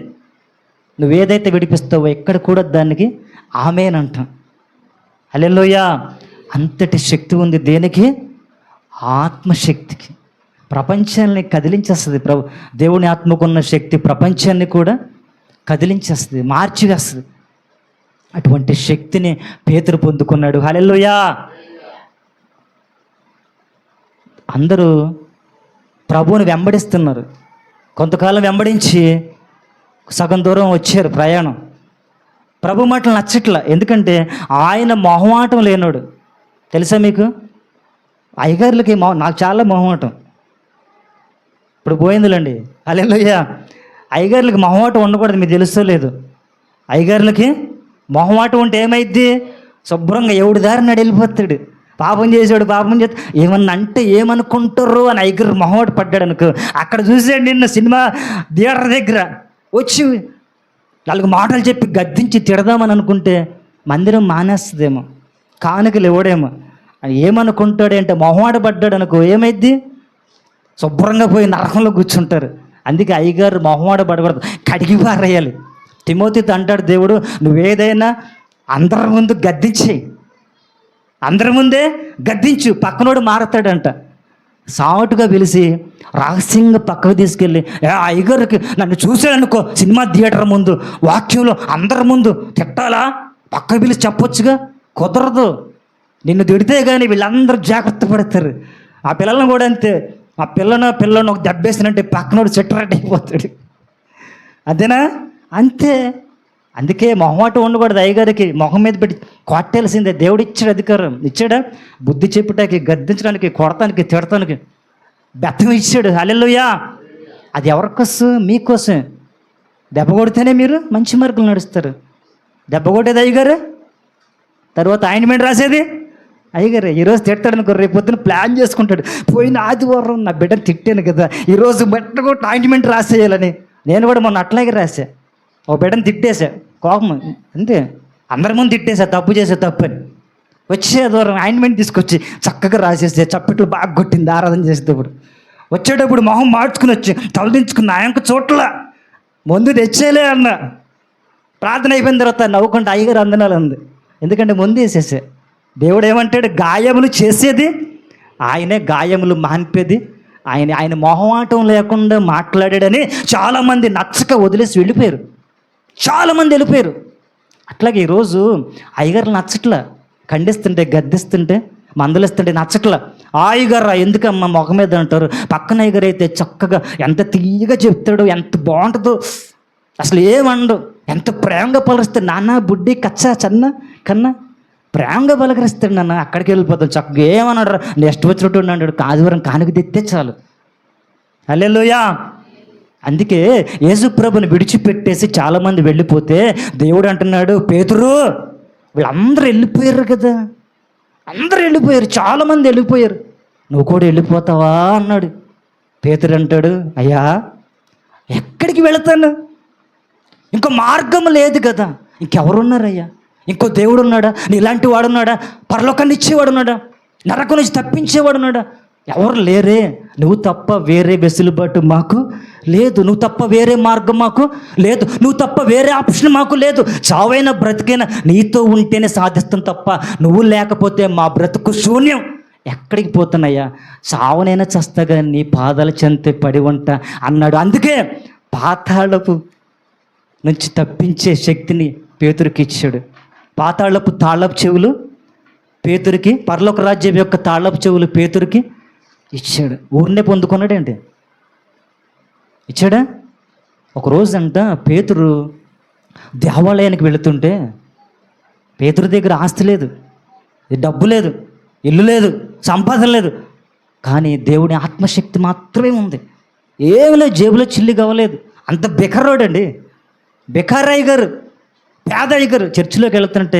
S1: నువ్వేదైతే విడిపిస్తావో ఇక్కడ కూడా దానికి ఆమేన్ అంటాం. హల్లెలూయా. అంతటి శక్తి ఉంది దేనికి? ఆత్మశక్తికి. ప్రపంచాన్ని కదిలించేస్తుంది. దేవుని ఆత్మకున్న శక్తి ప్రపంచాన్ని కూడా కదిలించేస్తుంది, మార్చివేస్తుంది. అటువంటి శక్తిని పేతురు పొందుకున్నాడు. హల్లెలూయా. అందరూ ప్రభువుని వెంబడిస్తున్నారు. కొంతకాలం వెంబడించి సగం దూరం వచ్చారు ప్రయాణం. ప్రభు మాటలు నచ్చట్ల. ఎందుకంటే ఆయన మొహమాటం లేనోడు. తెలుసా మీకు? అయ్యగారులకి నాకు చాలా మొహమాటం. ఇప్పుడు పోయిందిలేండి. హల్లెలూయా. అయ్యగారులకి మొహమాటం ఉండకూడదు. మీకు తెలుసో లేదు. అయ్యగారులకి మొహమాటం ఉంటే ఏమైద్ది? శుభ్రంగా ఎవడి దారిని వెళ్ళిపోతాడు. పాపం చేసాడు, పాపం చేస్తాడు, ఏమన్నా అంటే ఏమనుకుంటారు అని అయ్యగారు మొహమాట పడ్డాడు అనుకో. అక్కడ చూసాడు నిన్న సినిమా థియేటర్ దగ్గర వచ్చి 4 మాటలు చెప్పి గద్దించి తిడదామని అనుకుంటే మందిరం మానేస్తుందేమో, కానుకలు ఇవ్వడేమో. ఏమనుకుంటాడంటే మొహమాట పడ్డాడు అనుకో, ఏమైద్ది? శుభ్రంగా పోయి నరకంలో కూర్చుంటారు. అందుకే అయ్యగారు మొహమాట పడకూడదు, కడిగి పారేయాలి. తిమోతితో అంటాడు దేవుడు, నువ్వేదైనా అందరి ముందు గద్దించేయి, అందరి ముందే గద్దించు, పక్కనోడు మారతాడంట. సాటుగా పిలిచి రహస్యంగా పక్కకు తీసుకెళ్ళి, అయ్యగారికి నన్ను చూసాడనుకో సినిమా థియేటర్ ముందు వాక్యంలో అందరి ముందు తిట్టాలా? పక్కకు పిలిచి చెప్పొచ్చుగా. కుదరదు. నిన్ను తిడితే కానీ వీళ్ళందరూ జాగ్రత్త పడతారు. ఆ పిల్లలను కూడా అంతే. ఆ పిల్లను ఒక దెబ్బేసినంటే పక్కనోడు చెట్టరెట్ అయిపోతాడు. అదేనా? అంతే. అందుకే మొహమాట ఉండకూడదు. అయ్యగారికి మొహం మీద పెట్టి కొట్టేయాల్సిందే. దేవుడు ఇచ్చాడు అధికారం. ఇచ్చాడా? బుద్ధి చెప్పుటానికి, గద్దించడానికి, కొడతానికి, తిడతానికి బెత్తం ఇచ్చాడు. హల్లెలూయా. అది ఎవరికోసం? మీకోసం. దెబ్బ కొడితేనే మీరు మంచి మార్కులు నడుస్తారు. దెబ్బ కొట్టేది అయ్యగారు, తర్వాత ఆయింట్మెంట్ రాసేది అయ్యగారు. ఈరోజు తిడతాడు అనుకో, రేపు పొద్దున ప్లాన్ చేసుకుంటాడు. పోయిన ఆదివారం నా బిడ్డను తిట్టాను కదా, ఈరోజు బెట్ట కొట్టి ఆయింట్మెంట్ రాసేయాలని. నేను కూడా మొన్న అట్లాగే రాసా. ఓ బిడ్డను తిట్టేసా, కోపం అంతే. అందరి ముందు తిట్టేసా, తప్పు చేసే తప్పని. వచ్చే ఆదివారం ఆయింట్మెంట్ తీసుకొచ్చి చక్కగా రాసేస్తే చప్పట్లు బాగా కొట్టింది ఆరాధన చేసేటప్పుడు. వచ్చేటప్పుడు మొహం మార్చుకుని వచ్చి తలదించుకున్న ఆయనకు చోట్ల ముందు తెచ్చేలే అన్న. ప్రార్థన అయిపోయిన తర్వాత నవ్వుకుంటే అయ్యగారు అందనాలు ఉంది. ఎందుకంటే ముందు వేసేసే. దేవుడు ఏమంటాడు? గాయములు చేసేది ఆయనే, గాయములు మాన్పేది ఆయన మొహమాటం లేకుండా మాట్లాడాడని చాలామంది నచ్చక వదిలేసి వెళ్ళిపోయారు. చాలామంది వెళ్ళిపోయారు. అట్లాగే ఈరోజు అయ్యగారు నచ్చట్లా, ఖండిస్తుంటే, గద్దిస్తుంటే, మందలిస్తుంటే నచ్చట్లా. అయ్యగారు ఎందుకమ్మా మొహం మీద అంటారు? పక్కన అయ్యగారు అయితే చక్కగా ఎంత తీయగా చెప్తాడు, ఎంత బాగుంటుందో, అసలు ఏమండు, ఎంత ప్రేమగా పలకరిస్తాడు. నాన్న బుడ్డి కచ్చా చన్న కన్నా ప్రేమగా పలకరిస్తాడు. నాన్న అక్కడికి వెళ్ళిపోతాం చక్కగా. ఏమన్నాడు? నెక్స్ట్ వచ్చినట్టు అంటాడు. ఆదివారం కానుక తెస్తే చాలు. హల్లెలూయా. అందుకే యేసుప్రభుని విడిచిపెట్టేసి చాలామంది వెళ్ళిపోతే దేవుడు అంటున్నాడు, పేతురు వీళ్ళందరూ వెళ్ళిపోయారు కదా, అందరూ వెళ్ళిపోయారు, చాలామంది వెళ్ళిపోయారు, నువ్వు కూడా వెళ్ళిపోతావా అన్నాడు. పేతురు అంటాడు, అయ్యా ఎక్కడికి వెళతాను? ఇంకో మార్గం లేదు కదా, ఇంకెవరున్నారయ్యా? ఇంకో దేవుడు ఉన్నాడా? నీలాంటి వాడున్నాడా? పరలోకాన్ని ఇచ్చేవాడు ఉన్నాడా? నరకం నుంచి తప్పించేవాడు ఉన్నాడా? ఎవరు లేరే. నువ్వు తప్ప వేరే వెసులుబాటు మాకు లేదు, నువ్వు తప్ప వేరే మార్గం మాకు లేదు, నువ్వు తప్ప వేరే ఆప్షన్ మాకు లేదు. చావైనా బ్రతికైనా నీతో ఉంటేనే సాధిస్తాం తప్ప నువ్వు లేకపోతే మా బ్రతుకు శూన్యం. ఎక్కడికి పోతున్నాయ్యా? చావనైనా చస్తగా నీ పాదాల చెంతే పడి ఉంటా అన్నాడు. అందుకే పాతాళపు నుంచి తప్పించే శక్తిని పేతురికి ఇచ్చాడు. పాతాళపు తాళపు చెవులు పేతురికి, పరలోక రాజ్యం యొక్క తాళపు చెవులు పేతురికి ఇచ్చాడు. ఊరినే పొందుకున్నాడేంటి? ఇచ్చాడా? ఒకరోజంట పేతురు దేవాలయానికి వెళుతుంటే, పేతురు దగ్గర ఆస్తి లేదు, డబ్బు లేదు, ఇల్లు లేదు, సంపాదన లేదు, కానీ దేవుని ఆత్మశక్తి మాత్రమే ఉంది. ఏమి లేదు, జేబులో చిల్లి కావలేదు. అంత బెకరోడండి, బెకారయ్య గారు, పేద అయ్య గారు. చర్చిలోకి వెళ్తుంటే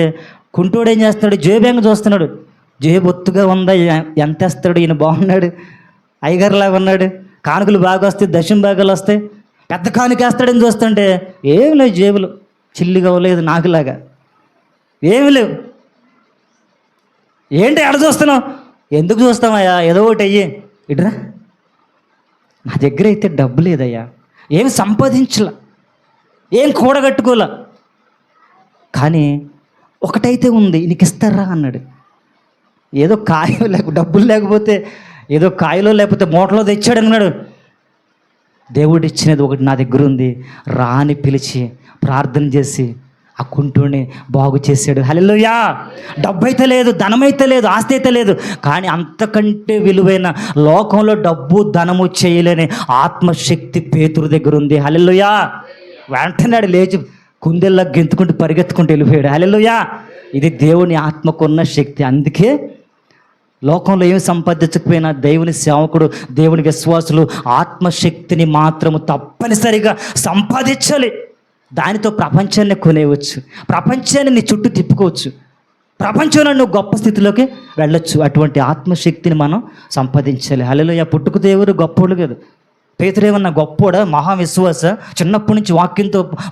S1: కుంటోడు ఏం చేస్తున్నాడు? జేబు చూస్తున్నాడు. జేబు ఒత్తుగా ఉందా, ఎంత వేస్తాడు, ఈయన బాగున్నాడు, అయ్యగారులాగా ఉన్నాడు, కానుకలు బాగా వస్తాయి, దశం భాగాలు వస్తాయి, పెద్ద కానుక వేస్తాడని చూస్తుంటే ఏమి లేవు, జేబులు చిల్లిగా అవ్వలేదు, నాకులాగా ఏమి లేవు. ఏంటి ఎడ చూస్తున్నావు? ఎందుకు చూస్తామయ్యా, ఏదో ఒకటి అయ్యి ఇట్రా. నా దగ్గర అయితే డబ్బు లేదయ్యా, ఏం సంపాదించలా, ఏం కూడగట్టుకోలే, కానీ ఒకటైతే ఉంది, నీకు ఇస్తారా అన్నాడు. ఏదో కాయలో డబ్బులు లేకపోతే ఏదో కాయలో లేకపోతే మూటలో తెచ్చాడు అన్నాడు. దేవుడు ఇచ్చినది ఒకటి నా దగ్గర ఉంది, రాని పిలిచి ప్రార్థన చేసి ఆ కుంటుని బాగు చేశాడు. హల్లెలూయా. డబ్బు అయితే లేదు, ధనం అయితే లేదు, ఆస్తి అయితే లేదు, కానీ అంతకంటే విలువైన లోకంలో డబ్బు ధనము చేయలేని ఆత్మశక్తి పేతురు దగ్గర ఉంది. హల్లెలూయా. వెంటనే లేచి కుందెల్లా గెంతుకుంటూ పరిగెత్తుకుంటూ వెళ్ళిపోయాడు. హల్లెలూయా. ఇది దేవుని ఆత్మకున్న శక్తి. అందుకే లోకంలో ఏమి సంపాదించకపోయినా దేవుని సేవకుడు, దేవుని విశ్వాసులు ఆత్మశక్తిని మాత్రము తప్పనిసరిగా సంపాదించాలి. దానితో ప్రపంచాన్ని కొనేయవచ్చు, ప్రపంచాన్ని నీ చుట్టూ తిప్పుకోవచ్చు, ప్రపంచంలో నువ్వు గొప్ప స్థితిలోకి వెళ్ళొచ్చు. అటువంటి ఆత్మశక్తిని మనం సంపాదించాలి. హల్లెలూయా. పుట్టుకు దేవుడు గొప్పోడు కదా. పేతురు ఏమన్నా గొప్పోడా? మహావిశ్వాస. చిన్నప్పటి నుంచి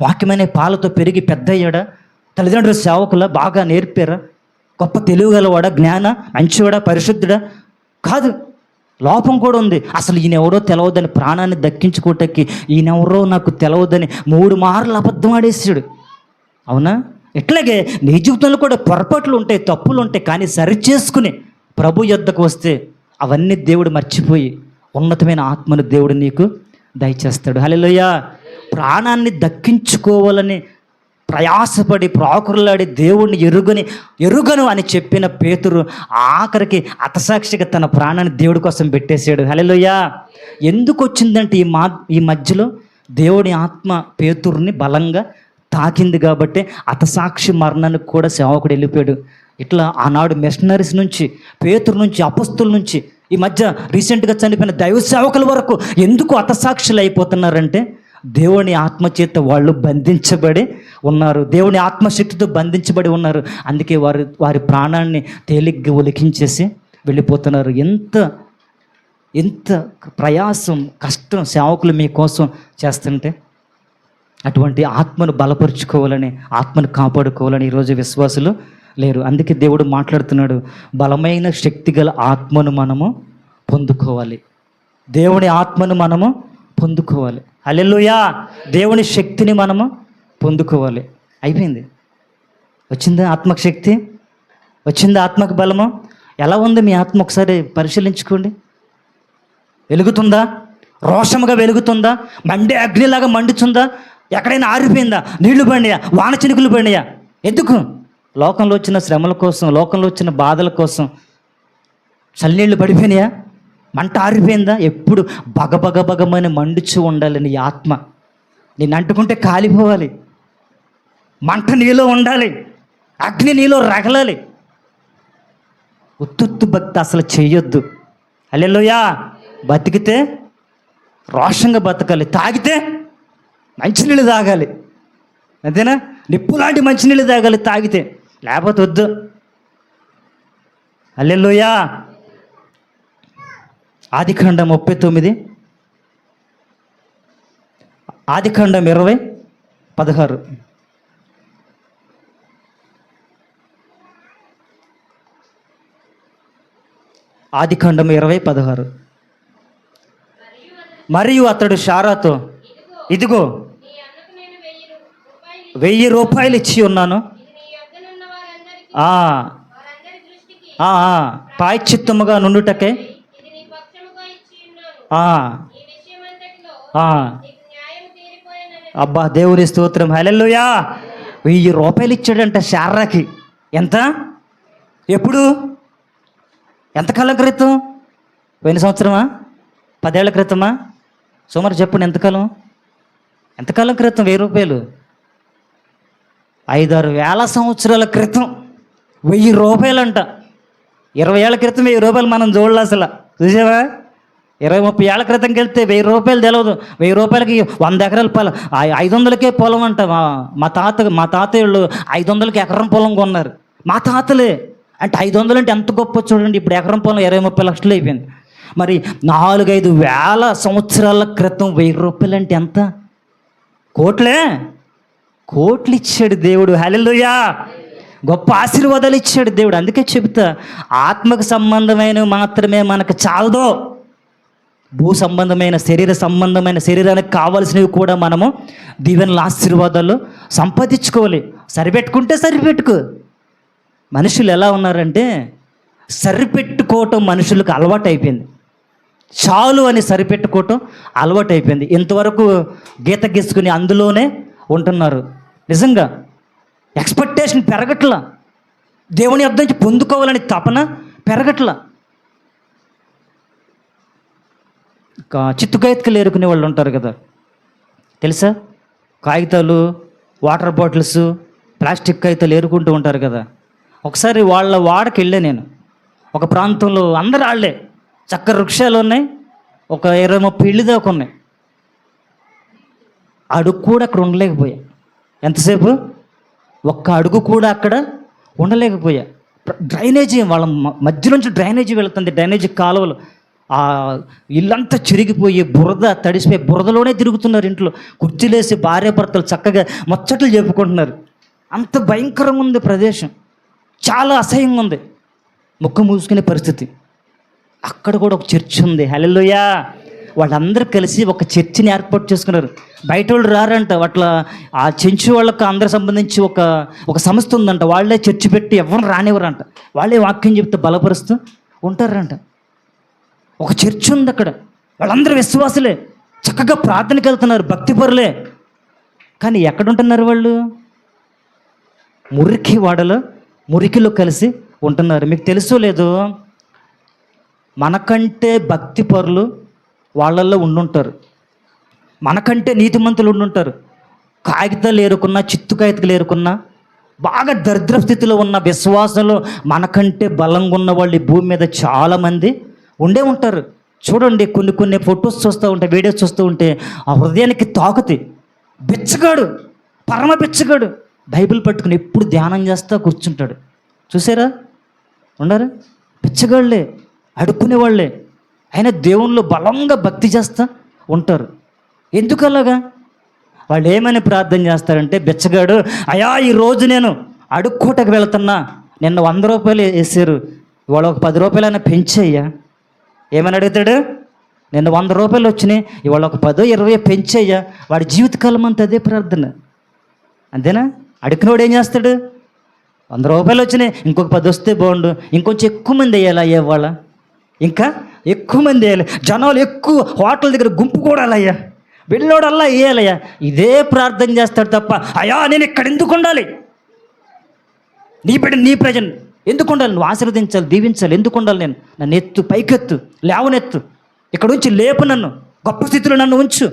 S1: వాక్యమైన పాలతో పెరిగి పెద్ద అయ్యాడా? తల్లిదండ్రుల సేవకుల బాగా నేర్పారా? గొప్ప తెలివిగలవాడా? జ్ఞాన మంచివాడా? పరిశుద్ధుడా? కాదు, లోపం కూడా ఉంది. అసలు ఈయనెవరో తెలవదని ప్రాణాన్ని దక్కించుకోవటానికి ఈయనెవరో నాకు తెలవదని 3 మార్లు అబద్ధం ఆడేసాడు. అవునా? ఇట్లాగే నీ జీవితంలో కూడా పొరపాట్లు ఉంటాయి, తప్పులు ఉంటాయి, కానీ సరిచేసుకుని ప్రభు యొద్దకు వస్తే అవన్నీ దేవుడు మర్చిపోయి ఉన్నతమైన ఆత్మను దేవుడు నీకు దయచేస్తాడు. హల్లెలూయా. ప్రాణాన్ని దక్కించుకోవాలని ప్రయాసపడి ప్రాకురులాడి దేవుణ్ణి ఎరుగను అని చెప్పిన పేతురు ఆఖరికి హతసాక్షిగా తన ప్రాణాన్ని దేవుడి కోసం పెట్టేశాడు. హల్లెలూయా. ఎందుకు వచ్చిందంటే ఈ మధ్యలో దేవుని ఆత్మ పేతురుని బలంగా తాకింది కాబట్టి హతసాక్షి మరణానికి కూడా సేవకుడు వెళ్ళిపోయాడు. ఇట్లా ఆనాడు మిషనరీస్ నుంచి, పేతురు నుంచి, అపొస్తలుల నుంచి, ఈ మధ్య రీసెంట్గా చనిపోయిన దైవ సేవకుల వరకు ఎందుకు హతసాక్షులు అయిపోతున్నారంటే దేవుని ఆత్మచేత వాళ్ళు బంధించబడి ఉన్నారు, దేవుని ఆత్మశక్తితో బంధించబడి ఉన్నారు. అందుకే వారి ప్రాణాన్ని తేలిగ్గా ఒలికించేసి వెళ్ళిపోతున్నారు. ఎంత ప్రయాసం, కష్టం సేవకులు మీకోసం చేస్తుంటే అటువంటి ఆత్మను బలపరుచుకోవాలని, ఆత్మను కాపాడుకోవాలని ఈరోజు విశ్వాసులు లేరు. అందుకే దేవుడు మాట్లాడుతున్నాడు, బలమైన శక్తి గల ఆత్మను మనము పొందుకోవాలి. దేవుని ఆత్మను మనము పొందుకోవాలి. హల్లెలూయా. దేవుని శక్తిని మనము పొందుకోవాలి. అయిపోయింది. వచ్చిందా ఆత్మకు శక్తి? వచ్చిందా ఆత్మకు బలము? ఎలా ఉంది మీ ఆత్మ? ఒకసారి పరిశీలించుకోండి. వెలుగుతుందా? రోషముగా వెలుగుతుందా? మండే అగ్నిలాగా మండుతుందా? ఎక్కడైనా ఆరిపోయిందా? నీళ్లు పడినాయా? వాన చినుకులు పడినాయా? ఎందుకు? లోకంలో వచ్చిన శ్రమల కోసం, లోకంలో వచ్చిన బాధల కోసం చల్లనీళ్ళు పడిపోయినాయా? మంట ఆరిపోయిందా? ఎప్పుడు బగబగబగమని మండుచు ఉండాలి నీ ఆత్మ. నేను అంటుకుంటే కాలిపోవాలి. మంట నీలో ఉండాలి, అగ్ని నీలో రగలాలి. ఉత్తుత్తు భక్తి అసలు చెయ్యొద్దు. హల్లెలూయా. బతికితే రోషంగా బతకాలి, తాగితే మంచినీళ్ళు తాగాలి. అంతేనా? నిప్పు లాంటి మంచినీళ్ళు తాగాలి తాగితే, లేకపోతే వద్దు. హల్లెలూయా. ఆదికాండం 39, ఆదికాండం 20:16. ఆదికాండం 20:16. మరియు అతడు శారాతో, ఇదిగో 1000 రూపాయలు ఇచ్చి ఉన్నాను, పాయశ్చిత్తముగా నుండుటకే. అబ్బా, దేవుని స్తోత్రం. హల్లెలూయా. 1000 రూపాయలు ఇచ్చాడంట శారాకి. ఎంత? ఎప్పుడు? ఎంతకాలం క్రితం? పోయిన సంవత్సరమా? 10 ఏళ్ల క్రితమా? సుమారు చెప్పండి. ఎంతకాలం క్రితం 1000 రూపాయలు? 5-6 వేల సంవత్సరాల క్రితం 1000 రూపాయలంట. 20 ఏళ్ల క్రితం 1000 రూపాయలు మనం చూడలే అసలు. చూసావా? 20-30 ఏళ్ల క్రితంకి వెళ్తే 1000 రూపాయలు తెలియదు. 1000 రూపాయలకి 100 ఎకరాల పొలం, 500కే పొలం అంట. మా తాతయ్యళ్ళు 500కి ఎకరం పొలం కొన్నారు. మా తాతలే అంటే 500 అంటే ఎంత గొప్ప చూడండి. ఇప్పుడు ఎకరం పొలం 20-30 లక్షలు అయిపోయింది. మరి 4-5 వేల సంవత్సరాల క్రితం 1000 రూపాయలు అంటే ఎంత? కోట్లు ఇచ్చాడు దేవుడు. హల్లెలూయా. గొప్ప ఆశీర్వాదాలు ఇచ్చాడు దేవుడు. అందుకే చెబుతా, ఆత్మకు సంబంధమైనవి మాత్రమే మనకు చాలదో, భూ సంబంధమైన, శరీరానికి కావాల్సినవి కూడా మనము దీవెనల ఆశీర్వాదాలు సంపాదించుకోవాలి. సరిపెట్టుకో. మనుషులు ఎలా ఉన్నారంటే సరిపెట్టుకోవటం మనుషులకు అలవాటు అయిపోయింది. చాలు అని సరిపెట్టుకోవటం అలవాటు అయిపోయింది. ఇంతవరకు గీత గీసుకుని అందులోనే ఉంటున్నారు. నిజంగా ఎక్స్పెక్టేషన్ పెరగట్లా, దేవుని యొద్ద నుంచి పొందుకోవాలని తపన పెరగట్లా. ఇంకా చిత్తుకాయతలు ఏరుకునే వాళ్ళు ఉంటారు కదా, తెలుసా? కాగితాలు, వాటర్ బాటిల్స్, ప్లాస్టిక్ కాగితాలు ఏరుకుంటూ ఉంటారు కదా. ఒకసారి వాళ్ళ వాడకి వెళ్ళే నేను. ఒక ప్రాంతంలో అందరు వాళ్ళే, చక్కర వృక్షాలు ఉన్నాయి, ఒక 20-30 ఇళ్ళు దాకా ఉన్నాయి. అడుగు కూడా అక్కడ ఉండలేకపోయా. ఎంతసేపు? ఒక్క అడుగు కూడా అక్కడ ఉండలేకపోయా. డ్రైనేజీ, వాళ్ళ మధ్యలోంచి డ్రైనేజీ వెళుతుంది, డ్రైనేజీ కాలువలు. ఆ ఇల్లంతా చిరిగిపోయి బురద తడిసిపోయి బురదలోనే తిరుగుతున్నారు. ఇంట్లో కుర్చీలేసి భార్యాభర్తలు చక్కగా ముచ్చట్లు చెప్పుకుంటున్నారు. అంత భయంకరంగా ఉంది ప్రదేశం, చాలా అసహ్యంగా ఉంది, ముక్కు మూసుకునే పరిస్థితి. అక్కడ కూడా ఒక చర్చ్ ఉంది. హల్లెలూయా! వాళ్ళందరూ కలిసి ఒక చర్చిని ఏర్పాటు చేసుకున్నారు. బయట వాళ్ళు రారంట. అట్లా ఆ చెంచు వాళ్ళకు అందరూ సంబంధించి ఒక సంస్థ ఉందంట. వాళ్ళే చర్చి పెట్టి ఎవరు రానివ్వరంట. వాళ్ళే వాక్యం చెప్తే బలపరుస్తూ ఉంటారంట. ఒక చర్చ్ ఉంది అక్కడ. వాళ్ళందరూ విశ్వాసులే, చక్కగా ప్రార్థనకి వెళ్తున్నారు, భక్తిపరులే. కానీ ఎక్కడుంటున్నారు వాళ్ళు? మురికి వాడలో, మురికిలో కలిసి ఉంటున్నారు. మీకు తెలుసో లేదో, మనకంటే భక్తిపరులు వాళ్ళల్లో ఉండుంటారు, మనకంటే నీతిమంతులు ఉండుంటారు. కాగితాలు ఏరుకున్నా, చిత్తు కాగితాలు ఏరుకున్నా, బాగా దరిద్ర స్థితిలో ఉన్న విశ్వాసంలో మనకంటే బలంగా ఉన్న వాళ్ళు ఈ భూమి మీద చాలామంది ఉండే ఉంటారు. చూడండి, కొన్ని ఫొటోస్ చూస్తూ ఉంటే, వీడియోస్ చూస్తూ ఉంటే ఆ హృదయానికి తాకుతి. బిచ్చగాడు, పరమ బిచ్చగాడు, బైబిల్ పట్టుకుని ఎప్పుడు ధ్యానం చేస్తా కూర్చుంటాడు. చూసారా? ఉండరు? బిచ్చగాళ్ళే, అడుక్కునే వాళ్ళే, అయినా దేవుళ్ళు బలంగా భక్తి చేస్తూ ఉంటారు. ఎందుకు అలాగా? వాళ్ళు ఏమని ప్రార్థన చేస్తారంటే, బిచ్చగాడు, అయ్యా ఈరోజు నేను అడుక్కోటకు వెళ్తున్నా, నిన్న 100 రూపాయలు వేసారు, ఇవాళ ఒక 10 రూపాయలైనా పెంచయ్యా. ఏమని అడుగుతాడు? నిన్న 100 రూపాయలు వచ్చినాయి, ఇవాళ ఒక 10-20 పెంచయ్యా. వాడి జీవితకాలం అంతా అదే ప్రార్థన. అంతేనా? అడుక్కునోడు ఏం చేస్తాడు? 100 రూపాయలు వచ్చినాయి, ఇంకొక 10 వస్తే బాగుండు, ఇంకొంచెం ఎక్కువ మంది వేయాలి, అయ్యా వాళ్ళ ఇంకా ఎక్కువ మంది వేయాలి, జనాలు ఎక్కువ, హోటల్ దగ్గర గుంపు కూడా అయ్యా, వెళ్ళోడల్లా వేయాలయ్యా. ఇదే ప్రార్థన చేస్తాడు తప్ప, అయ్యా నేను ఇక్కడ ఎందుకు ఉండాలి, నీ బిడ్డ నీ ప్రజలు ఎందుకు ఉండాలి, నువ్వు ఆశీర్వదించాలి, దీవించాలి, ఎందుకు ఉండాలి, నేను నన్ను ఎత్తు, పైకెత్తు, లేవనెత్తు, ఇక్కడ ఉంచి లేపు, నన్ను గొప్ప స్థితిలో నన్ను ఉంచు,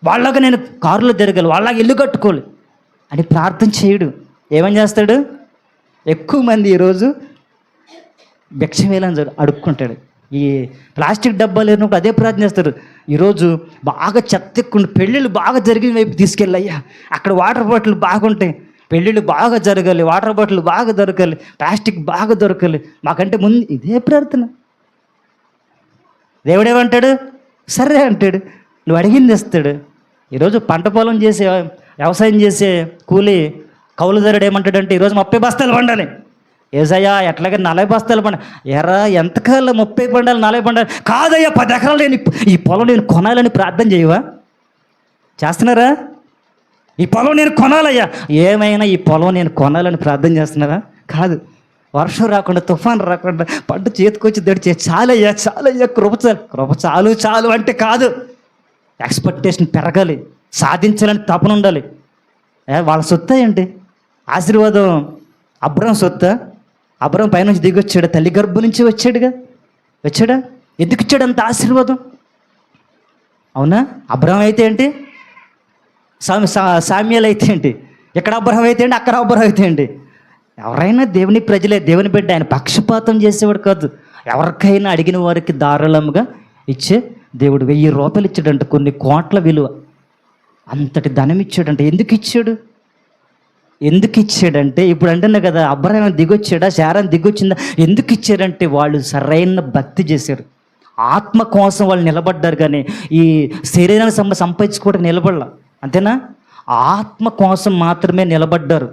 S1: వాళ్ళగా నేను కారులో తిరగాలి, వాళ్ళగా ఇల్లు కట్టుకోవాలి అని ప్రార్థన చేయడు. ఏమని చేస్తాడు? ఎక్కువ మంది ఈరోజు భిక్ష వేయాలని అడుక్కుంటాడు. ఈ ప్లాస్టిక్ డబ్బాలు లేనప్పుడు అదే ప్రార్థన చేస్తారు. ఈరోజు బాగా చెత్త ఎక్కువ, పెళ్ళిళ్ళు బాగా జరిగిన వైపు తీసుకెళ్ళయ్యా, అక్కడ వాటర్ బాటిల్ బాగుంటాయి, పెళ్ళిళ్ళు బాగా జరగాలి, వాటర్ బాటిల్ బాగా దొరకాలి, ప్లాస్టిక్ బాగా దొరకాలి, మాకంటే ముందు ఇదే ప్రార్థన. దేవుడేమంటాడు? సరే అంటాడు, నువ్వు అడిగింది ఇస్తాడు. ఈరోజు పంట పొలం చేసే, వ్యవసాయం చేసే కూలి కౌలుదారుడు ఏమంటాడంటే, ఈరోజు 30 బస్తాలు పండాలి, ఏసయ్యా ఎట్లాగే 40 బస్తాలు పండాలి. ఎరా ఎంతకాలం 30 పండాలి, 40 పండాలి? కాదయ్యా 10 ఎకరాలు నేను ఈ పొలం నేను కొనాలని ప్రార్థన చేయవా? చేస్తున్నారా? ఈ పొలం నేను కొనాలయ్యా, ఏమైనా ఈ పొలం నేను కొనాలని ప్రార్థన చేస్తున్నారా? కాదు. వర్షం రాకుండా, తుఫాను రాకుండా, పంట చేతికొచ్చి దడిచే, చాలయ్యా చాలయ్యా, కృప చాలు అంటే కాదు. ఎక్స్పెక్టేషన్ పెరగాలి, సాధించాలని తపన ఉండాలి. వాళ్ళ సొత్తా ఏంటి? ఆశీర్వాదం అబ్రహం సొత్తా? అబ్రహం పైనుంచి దిగి వచ్చాడు, తల్లి గర్భం నుంచి వచ్చాడా? ఎందుకు ఇచ్చాడు అంత ఆశీర్వాదం? అవునా? అబ్రహం అయితే ఏంటి, సామ్యాలు అయితే ఏంటి, ఎక్కడ అబ్రహం అయితే ఏంటి, అక్కడ అబ్రహం అయితే ఏంటి? ఎవరైనా దేవుని ప్రజలే, దేవుని బిడ్డ. ఆయన పక్షపాతం చేసేవాడు కాదు. ఎవరికైనా అడిగిన వారికి ధారాళంగా ఇచ్చే దేవుడు. 1000 రూపాయలు ఇచ్చాడంట, కొన్ని కోట్ల విలువ, అంతటి ధనం ఇచ్చాడంట. ఎందుకు ఇచ్చాడంటే, ఇప్పుడు అంటున్నా కదా, అబ్రహాం దిగొచ్చాడా, శారాన్ని దిగొచ్చిందా? ఎందుకు ఇచ్చాడంటే, వాళ్ళు సరైన భక్తి చేశారు, ఆత్మ కోసం వాళ్ళు నిలబడ్డారు. కానీ ఈ శరీరాన్ని సంపాదించుకోవడానికి నిలబడాల, అంతేనా? ఆత్మ కోసం మాత్రమే నిలబడ్డారు.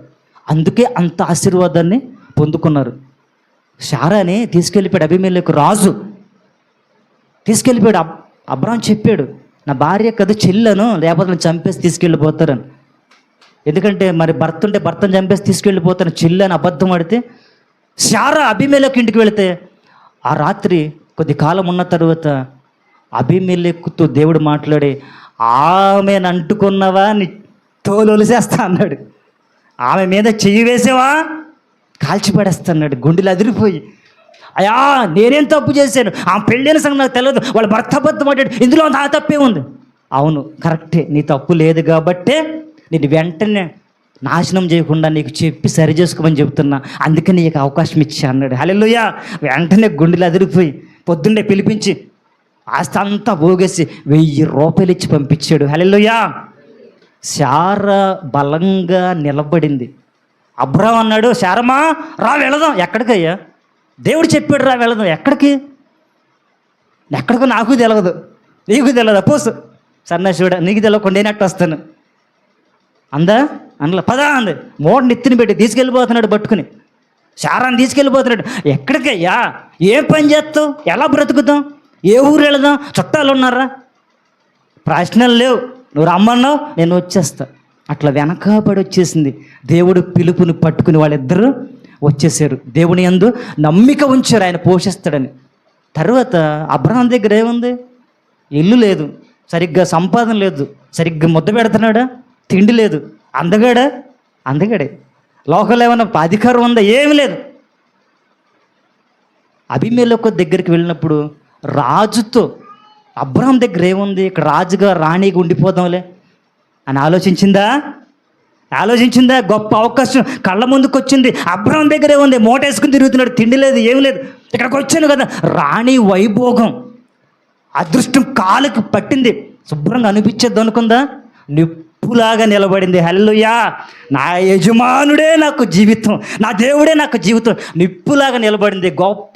S1: అందుకే అంత ఆశీర్వాదాన్ని పొందుకున్నారు. శారాని తీసుకెళ్ళిపోయాడు అబీమెలెకు రాజు, తీసుకెళ్ళిపోయాడు. అబ్రహాం చెప్పాడు, నా భార్య కదా, చెల్లను, లేకపోతే చంపేసి తీసుకెళ్ళిపోతారని. ఎందుకంటే మరి భర్త ఉంటే భర్తను చంపేసి తీసుకెళ్ళిపోతాను, చెల్లి అని అబద్ధం ఆడితే. శారా అబీమెలెకు ఇంటికి వెళితే, ఆ రాత్రి కొద్ది కాలం ఉన్న తర్వాత అబీమెలెకుతో దేవుడు మాట్లాడి, ఆమెను అంటుకున్నవా నీ తోలు ఒలిసేస్తా అన్నాడు. ఆమె మీద చెయ్యి వేసావా కాల్చిపడేస్తున్నాడు, గుండెలు అదిరిపోయి. అయ్యా నేనేం తప్పు చేశాను, ఆ పెళ్ళైన సంగతి నాకు తెలియదు, వాళ్ళ భర్త అబద్ధం మాట్లాడు, ఇందులో నా తప్పే ఉంది. అవును కరెక్టే, నీ తప్పు లేదు కాబట్టే నేను వెంటనే నాశనం చేయకుండా నీకు చెప్పి సరి చేసుకోమని చెప్తున్నా, అందుకే నీకు అవకాశం ఇచ్చా అన్నాడు. హల్లెలూయా. వెంటనే గుండెలు అదిరిపోయి పొద్దున్నే పిలిపించి ఆస్తి అంతా పోగేసి 1000 రూపాయలు ఇచ్చి పంపించాడు. హల్లెలూయా. శారా బలంగా నిలబడింది. అబ్రాం అన్నాడు, శారమా రా వెళదాం. ఎక్కడికయ్యా? దేవుడు చెప్పాడు రా వెళదాం. ఎక్కడికి? ఎక్కడికో నాకు తెలియదు, నీకు తెలియదు. పోసు సన్నాసుడా, నీకు తెలియకుండా నేనట్టు వస్తాను అందా అందులో పదా అంది. మూట నెత్తిని పెట్టి తీసుకెళ్ళిపోతున్నాడు పట్టుకుని, శారాన్ని తీసుకెళ్ళిపోతున్నాడు. ఎక్కడికయ్యా? ఏం పని చేస్తావు? ఎలా బ్రతుకుతాం? ఏ ఊరు వెళదాం? చుట్టాలు ఉన్నారా? ప్రశ్నలు లేవు, నువ్వు రమ్మన్నావు నేను వచ్చేస్తా. అట్లా వెనకబడి వచ్చేసింది. దేవుడు పిలుపుని పట్టుకుని వాళ్ళిద్దరూ వచ్చేసారు. దేవుని యందు నమ్మిక ఉంచారు, ఆయన పోషిస్తాడని. తర్వాత అబ్రహాం దగ్గర ఏముంది? ఇల్లు లేదు, సరిగ్గా సంపాదన లేదు, సరిగ్గా ముద్ద పెడుతున్నాడా? తిండి లేదు. అందగాడే. లోకంలో ఏమన్నా అధికారం ఉందా? ఏమి లేదు. అబీమెలెకు దగ్గరికి వెళ్ళినప్పుడు రాజుతో, అబ్రహాం దగ్గర ఏముంది? ఇక్కడ రాజుగా రాణిగా ఉండిపోదాంలే అని ఆలోచించిందా? గొప్ప అవకాశం కళ్ళ ముందుకు వచ్చింది. అబ్రహాం దగ్గరే ఉంది, మూట వేసుకుని తిరుగుతున్నాడు, తిండి లేదు, ఏమి లేదు. ఇక్కడికి వచ్చాను కదా, రాణి వైభోగం, అదృష్టం కాలుకి పట్టింది. శుభ్రంగా అనిపించేద్దు అనుకుందా? నిప్పులాగా నిలబడింది. హల్లెలూయా. నా యజమానుడే నాకు జీవితం, నా దేవుడే నాకు జీవితం. నిప్పులాగా నిలబడింది. గొప్ప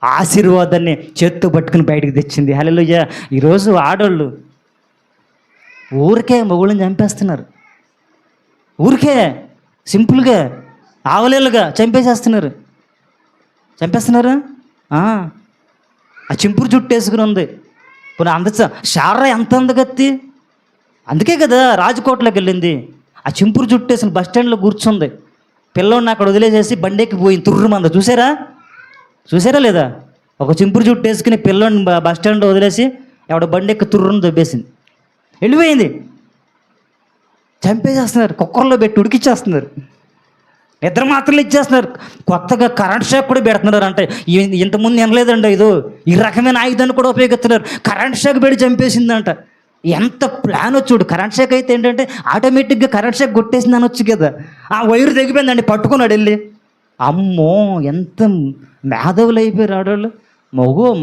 S1: ఆశీర్వాదాన్ని చేత్తో పట్టుకుని బయటకు తెచ్చింది. హల్లెలూయా. ఈరోజు ఆడోళ్ళు ఊరికే మొగుళ్ళని చంపేస్తున్నారు, ఊరికే సింపుల్గా ఆవలేలుగా చంపేస్తున్నారు. ఆ చింపురు జుట్టు వేసుకుని ఉంది. పోనీ శారా ఎంత అందగత్తి, అందుకే కదా రాజకోటలోకి వెళ్ళింది. ఆ చింపురు జుట్టు వేసిన బస్ స్టాండ్లో కూర్చుంది. పిల్లోడిని అక్కడ వదిలేసేసి బండెక్కి పోయింది. తుర్రుమంద చూసారా లేదా? ఒక చింపురు జుట్టు వేసుకుని పిల్లోడిని బస్ స్టాండ్లో వదిలేసి ఎవడ బండెక్కి తుర్రును దొబ్బేసింది, వెళ్ళిపోయింది. చంపేసేస్తున్నారు, కుక్కర్లో పెట్టి ఉడికిచ్చేస్తున్నారు, నిద్ర మాత్రలు ఇచ్చేస్తున్నారు. కొత్తగా కరెంట్ షాక్ కూడా పెడుతున్నారు. అంటే ఇంతకుముందు వినలేదండి, ఇదో ఈ రకమైన ఆయుధాన్ని కూడా ఉపయోగిస్తున్నారు. కరెంట్ షాక్ పెట్టి చంపేసిందంట. ఎంత ప్లాన్ వచ్చాడు. కరెంట్ షాక్ అయితే ఏంటంటే ఆటోమేటిక్గా కరెంట్ షాక్ కొట్టేసింది అనొచ్చు కదా. ఆ వైరు తెగిపోయిందండి, పట్టుకున్నాడు వెళ్ళి. అమ్మో ఎంత మేధావులు అయిపోయారు ఆడవాళ్ళు.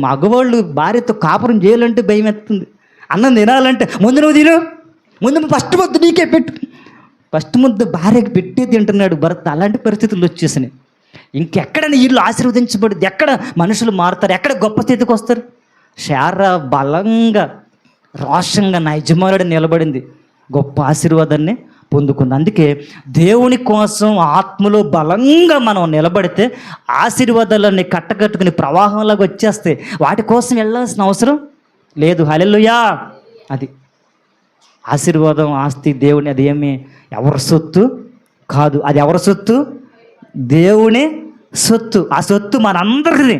S1: మగవాళ్ళు భార్యతో కాపురం చేయాలంటే భయం ఎత్తుంది. అన్నం తినాలంటే ముందు నువ్వు తిను, ముందు ఫస్ట్ ముద్దు నీకే పెట్టు, ఫస్ట్ ముద్దు భార్యకి పెట్టే తింటున్నాడు భర్త. అలాంటి పరిస్థితులు వచ్చేసినాయి. ఇంకెక్కడ ఇల్లు ఆశీర్వదించబడింది? ఎక్కడ మనుషులు మారుతారు? ఎక్కడ గొప్ప స్థితికి వస్తారు? శారా బలంగా రోషంగా నా యజమానుడు నిలబడింది, గొప్ప ఆశీర్వాదాన్ని పొందుకుంది. అందుకే దేవుని కోసం ఆత్మలో బలంగా మనం నిలబడితే ఆశీర్వాదాలన్నీ కట్టకట్టుకుని ప్రవాహంలాగా వచ్చేస్తాయి. వాటి కోసం వెళ్ళాల్సిన అవసరం లేదు. హల్లెలూయా. అది ఆశీర్వాదం, ఆస్తి దేవుని, అది ఏమి ఎవరి సొత్తు కాదు. అది ఎవరి సొత్తు? దేవుని సొత్తు. ఆ సొత్తు మనందరిది.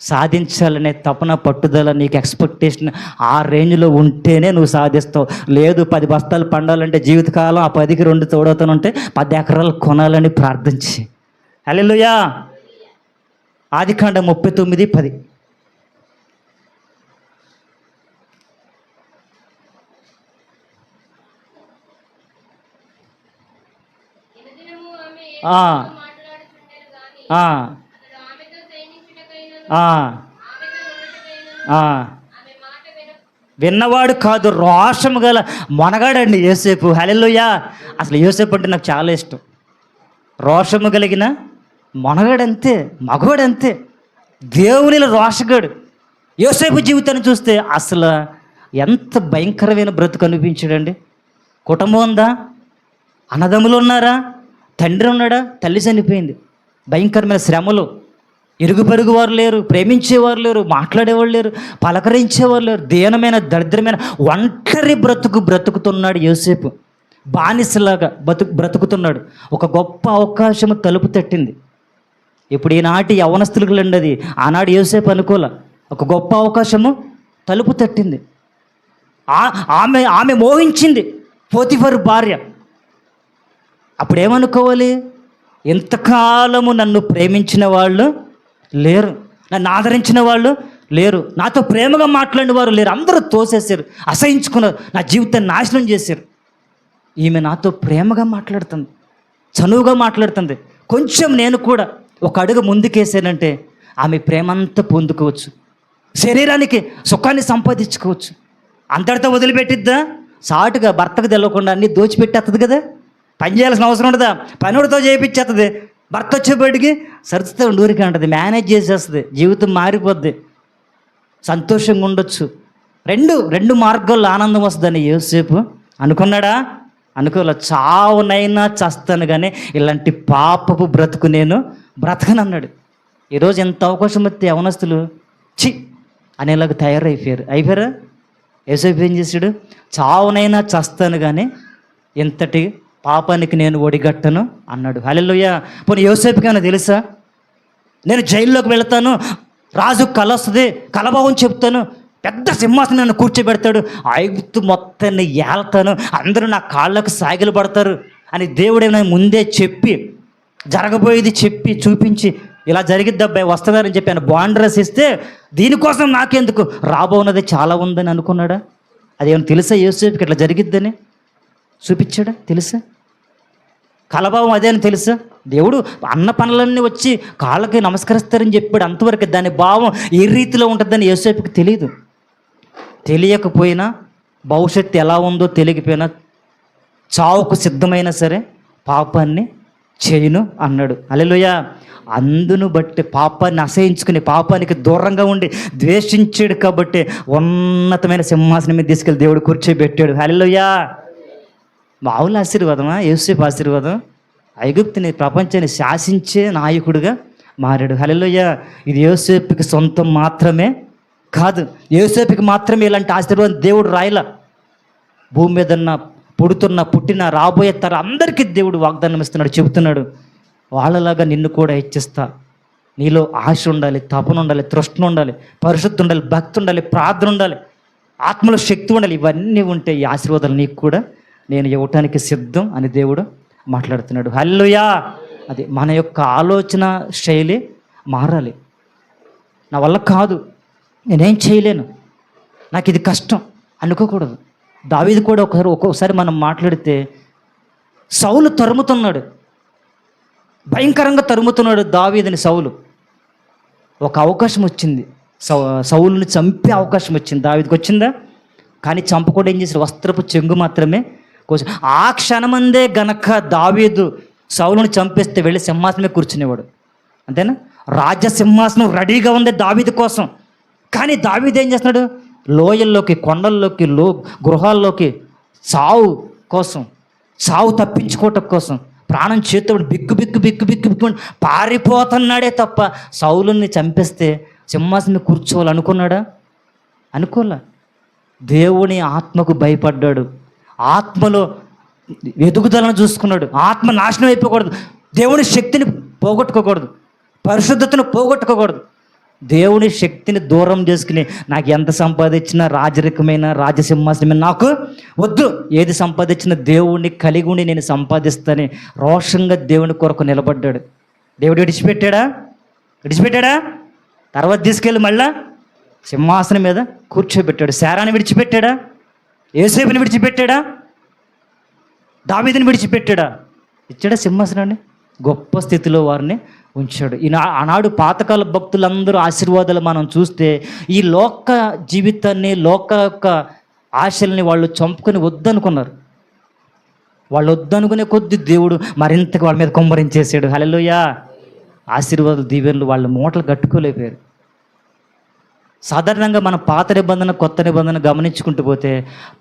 S1: సాధించాలనే తపన, పట్టుదల, నీకు ఎక్స్పెక్టేషన్ ఆ రేంజ్లో ఉంటేనే నువ్వు సాధిస్తావు. లేదు 10 బస్తాలు పండాలంటే జీవితకాలం ఆ 10కి 2 తోడవుతానంటే 10 ఎకరాలు కొనాలని ప్రార్థించి. హల్లెలూయా. ఆదికాండం 39:10. విన్నవాడు కాదు, రోషము గల మొనగాడండి యోసేపు. హల్లెలూయా. అసలు యోసేపు అంటే నాకు చాలా ఇష్టం. రోషము కలిగిన మొనగాడంతే, మగవాడంతే, దేవునిలో రోషగాడు. యోసేపు జీవితాన్ని చూస్తే అసలు ఎంత భయంకరమైన బ్రతుకు అనిపించాడండి. కుటుంబం ఉందా? అన్నదమ్ములు ఉన్నారా? తండ్రి ఉన్నాడా? తల్లి చనిపోయింది. భయంకరమైన శ్రమలు. ఇరుగు పొరుగు వారు లేరు, ప్రేమించేవారు లేరు, మాట్లాడేవాళ్ళు లేరు, పలకరించేవారు లేరు. దీనమైన దరిద్రమైన ఒంటరి బ్రతుకుతున్నాడు యోసేపు. బానిసలాగా బ్రతుకుతున్నాడు. ఒక గొప్ప అవకాశము తలుపు తట్టింది. ఇప్పుడు ఈనాటి యవనస్తులకు లేండి అది, ఆనాడు యోసేపు అనుకోలే. ఒక గొప్ప అవకాశము తలుపు తట్టింది. ఆమె మోహించింది పోతిఫరు భార్య. అప్పుడు ఏమనుకోవాలి? ఇంతకాలము నన్ను ప్రేమించిన వాళ్ళు లేరు, నన్ను ఆదరించిన వాళ్ళు లేరు, నాతో ప్రేమగా మాట్లాడిన వారు లేరు, అందరూ తోసేశారు, అసహించుకున్నారు, నా జీవితాన్ని నాశనం చేశారు. ఈమె నాతో ప్రేమగా మాట్లాడుతుంది, చనువుగా మాట్లాడుతుంది. కొంచెం నేను కూడా ఒక అడుగు ముందుకేసానంటే ఆమె ప్రేమంతా పొందుకోవచ్చు, శరీరానికి సుఖాన్ని సంపాదించుకోవచ్చు. అంతటితో వదిలిపెట్టిద్దా? సాటుగా భర్తకు తెలవకుండా అన్నీ దోచిపెట్టేస్తుంది కదా. పని చేయాల్సిన అవసరం ఉండదా, పనుడితో చేయించేస్తుంది. భర్త వచ్చేప్పటికి సరిస్తే ఊరికి అంటుంది, మేనేజ్ చేసేస్తుంది, జీవితం మారిపోద్ది, సంతోషంగా ఉండొచ్చు. రెండు మార్గాల్లో ఆనందం వస్తుందని యోసేపు అనుకున్నాడా? అనుకోలే. చావునైనా చస్తాను కానీ ఇలాంటి పాపపు బ్రతుకు నేను బ్రతకనన్నాడు. ఈరోజు ఎంత అవకాశం వస్తే యవనస్తులు చి అనేలాగా అయిపోయారా? యోసేపు ఏం చేశాడు? చావునైనా చస్తాను కానీ ఇంతటి పాపానికి నేను ఒడిగట్టను అన్నాడు. హల్లెలూయా. పోనీ యోసేపుకి ఏమైనా తెలుసా? నేను జైల్లోకి వెళతాను, రాజు కల వస్తుంది, కలభావం చెప్తాను, పెద్ద సింహాసనం నన్ను కూర్చోబెడతాడు, ఐగుప్తు మొత్తాన్ని ఏళ్తాను, అందరూ నా కాళ్ళకు సాగిలు పడతారు అని దేవుడేమైనా ముందే చెప్పి, జరగబోయేది చెప్పి చూపించి, ఇలా జరిగిద్ది అబ్బాయి వస్తుందని చెప్పి ఆయన బాండ్ రాసిస్తే దీనికోసం నాకెందుకు, రాబోన్నది చాలా ఉందని అనుకున్నాడా? అదేమైనా తెలుసా యోసేపుకి ఇట్లా జరిగిద్దని? చూపించాడా? తెలుసా? కలభావం అదే అని తెలుసా? దేవుడు అన్న పనులన్నీ వచ్చి కాళ్ళకి నమస్కరిస్తారని చెప్పాడు, అంతవరకు. దాని భావం ఏ రీతిలో ఉంటుందని యోసేపుకి తెలియదు. తెలియకపోయినా, భవిష్యత్తు ఎలా ఉందో తెలియకపోయినా, చావుకు సిద్ధమైనా సరే పాపాన్ని చేయను అన్నాడు. హల్లెలూయా. అందును బట్టి పాపాన్ని అసహించుకుని, పాపానికి దూరంగా ఉండి ద్వేషించాడు కాబట్టి ఉన్నతమైన సింహాసనం మీద తీసుకెళ్ళి దేవుడు కూర్చోబెట్టాడు. హల్లెలూయా. మామూలు ఆశీర్వాదమా యోసేపు ఆశీర్వాదం? ఐగుప్తుని, ప్రపంచాన్ని శాసించే నాయకుడిగా మారాడు. హల్లెలూయా. ఇది యోసేపుకి సొంతం మాత్రమే కాదు, యోసేపుకి మాత్రమే ఇలాంటి ఆశీర్వాదం దేవుడు రాయలా. భూమి మీద పుట్టిన రాబోయే తర అందరికీ దేవుడు వాగ్దానం ఇస్తున్నాడు, చెబుతున్నాడు, వాళ్ళలాగా నిన్ను కూడా హెచ్చిస్తా. నీలో ఆశ ఉండాలి, తపన ఉండాలి, తృష్ణ ఉండాలి, పరిశుద్ధి ఉండాలి, భక్తి ఉండాలి, ప్రార్థన ఉండాలి, ఆత్మలో శక్తి ఉండాలి. ఇవన్నీ ఉంటే ఈ ఆశీర్వాదాలు నీకు కూడా నేను ఇవ్వటానికి సిద్ధం అని దేవుడు మాట్లాడుతున్నాడు. హల్లెలూయా. అది మన యొక్క ఆలోచన శైలి మారాలి. నా వల్ల కాదు, నేనేం చేయలేను, నాకు ఇది కష్టం అనుకోకూడదు. దావీదు కూడా ఒక్కొక్కసారి మనం మాట్లాడితే సౌలు తరుముతున్నాడు, భయంకరంగా తరుముతున్నాడు దావీదుని సౌలు. ఒక అవకాశం వచ్చింది, సౌలుని చంపే అవకాశం వచ్చింది, దావీదుకి వచ్చిందా? కానీ చంపకుండా ఏం చేశాడు? వస్త్రపు చెంగు మాత్రమే కోసం. ఆ క్షణమందే గనక దావీదు సౌలుని చంపేస్తే వెళ్ళి సింహాసనమే కూర్చునేవాడు. అంతేనా? రాజసింహాసనం రెడీగా ఉంది దావీదు కోసం. కానీ దావీదు ఏం చేస్తున్నాడు? లోయల్లోకి, కొండల్లోకి, గృహాల్లోకి సావు కోసం, సావు తప్పించుకోవటం కోసం ప్రాణం చేతితో బిక్కు పారిపోతున్నాడే తప్ప సౌలుని చంపేస్తే సింహాసనం కూర్చోవాలనుకున్నాడా? అనుకోలే. దేవుని ఆత్మకు భయపడ్డాడు, ఆత్మలో ఎదుగుదలను చూసుకున్నాడు. ఆత్మ నాశనం అయిపోకూడదు, దేవుని శక్తిని పోగొట్టుకోకూడదు, పరిశుద్ధతను పోగొట్టుకోకూడదు. దేవుని శక్తిని దూరం చేసుకుని నాకు ఎంత సంపాదించినా రాజరికమైన రాజసింహాసనమైన నాకు వద్దు, ఏది సంపాదించిన దేవుణ్ణి కలిగి ఉండి నేను సంపాదిస్తానని రోషంగా దేవుని కొరకు నిలబడ్డాడు. దేవుడు విడిచిపెట్టాడా? తర్వాత తీసుకెళ్ళి మళ్ళా సింహాసనం మీద కూర్చోబెట్టాడు. శారాన్ని విడిచిపెట్టాడా? యోసేపుని విడిచిపెట్టాడా? దావీదుని విడిచిపెట్టాడా? ఇచ్చాడా సింహాసనాన్ని? గొప్ప స్థితిలో వారిని ఉంచాడు. ఆనాడు పాతకాల భక్తులందరూ ఆశీర్వాదాలు మనం చూస్తే ఈ లోక జీవితాన్ని, లోక యొక్క ఆశల్ని వాళ్ళు చంపుకొని వద్దనుకున్నారు. వాళ్ళు వద్దనుకునే కొద్ది దేవుడు మరింతగా వాళ్ళ మీద కుమ్మరించేసాడు. హల్లెలూయా. ఆశీర్వాదాలు, దీవెనలు వాళ్ళ మూటలు కట్టుకోలేకపోయారు. సాధారణంగా మనం పాత నిబంధన, కొత్త నిబంధన గమనించుకుంటూ పోతే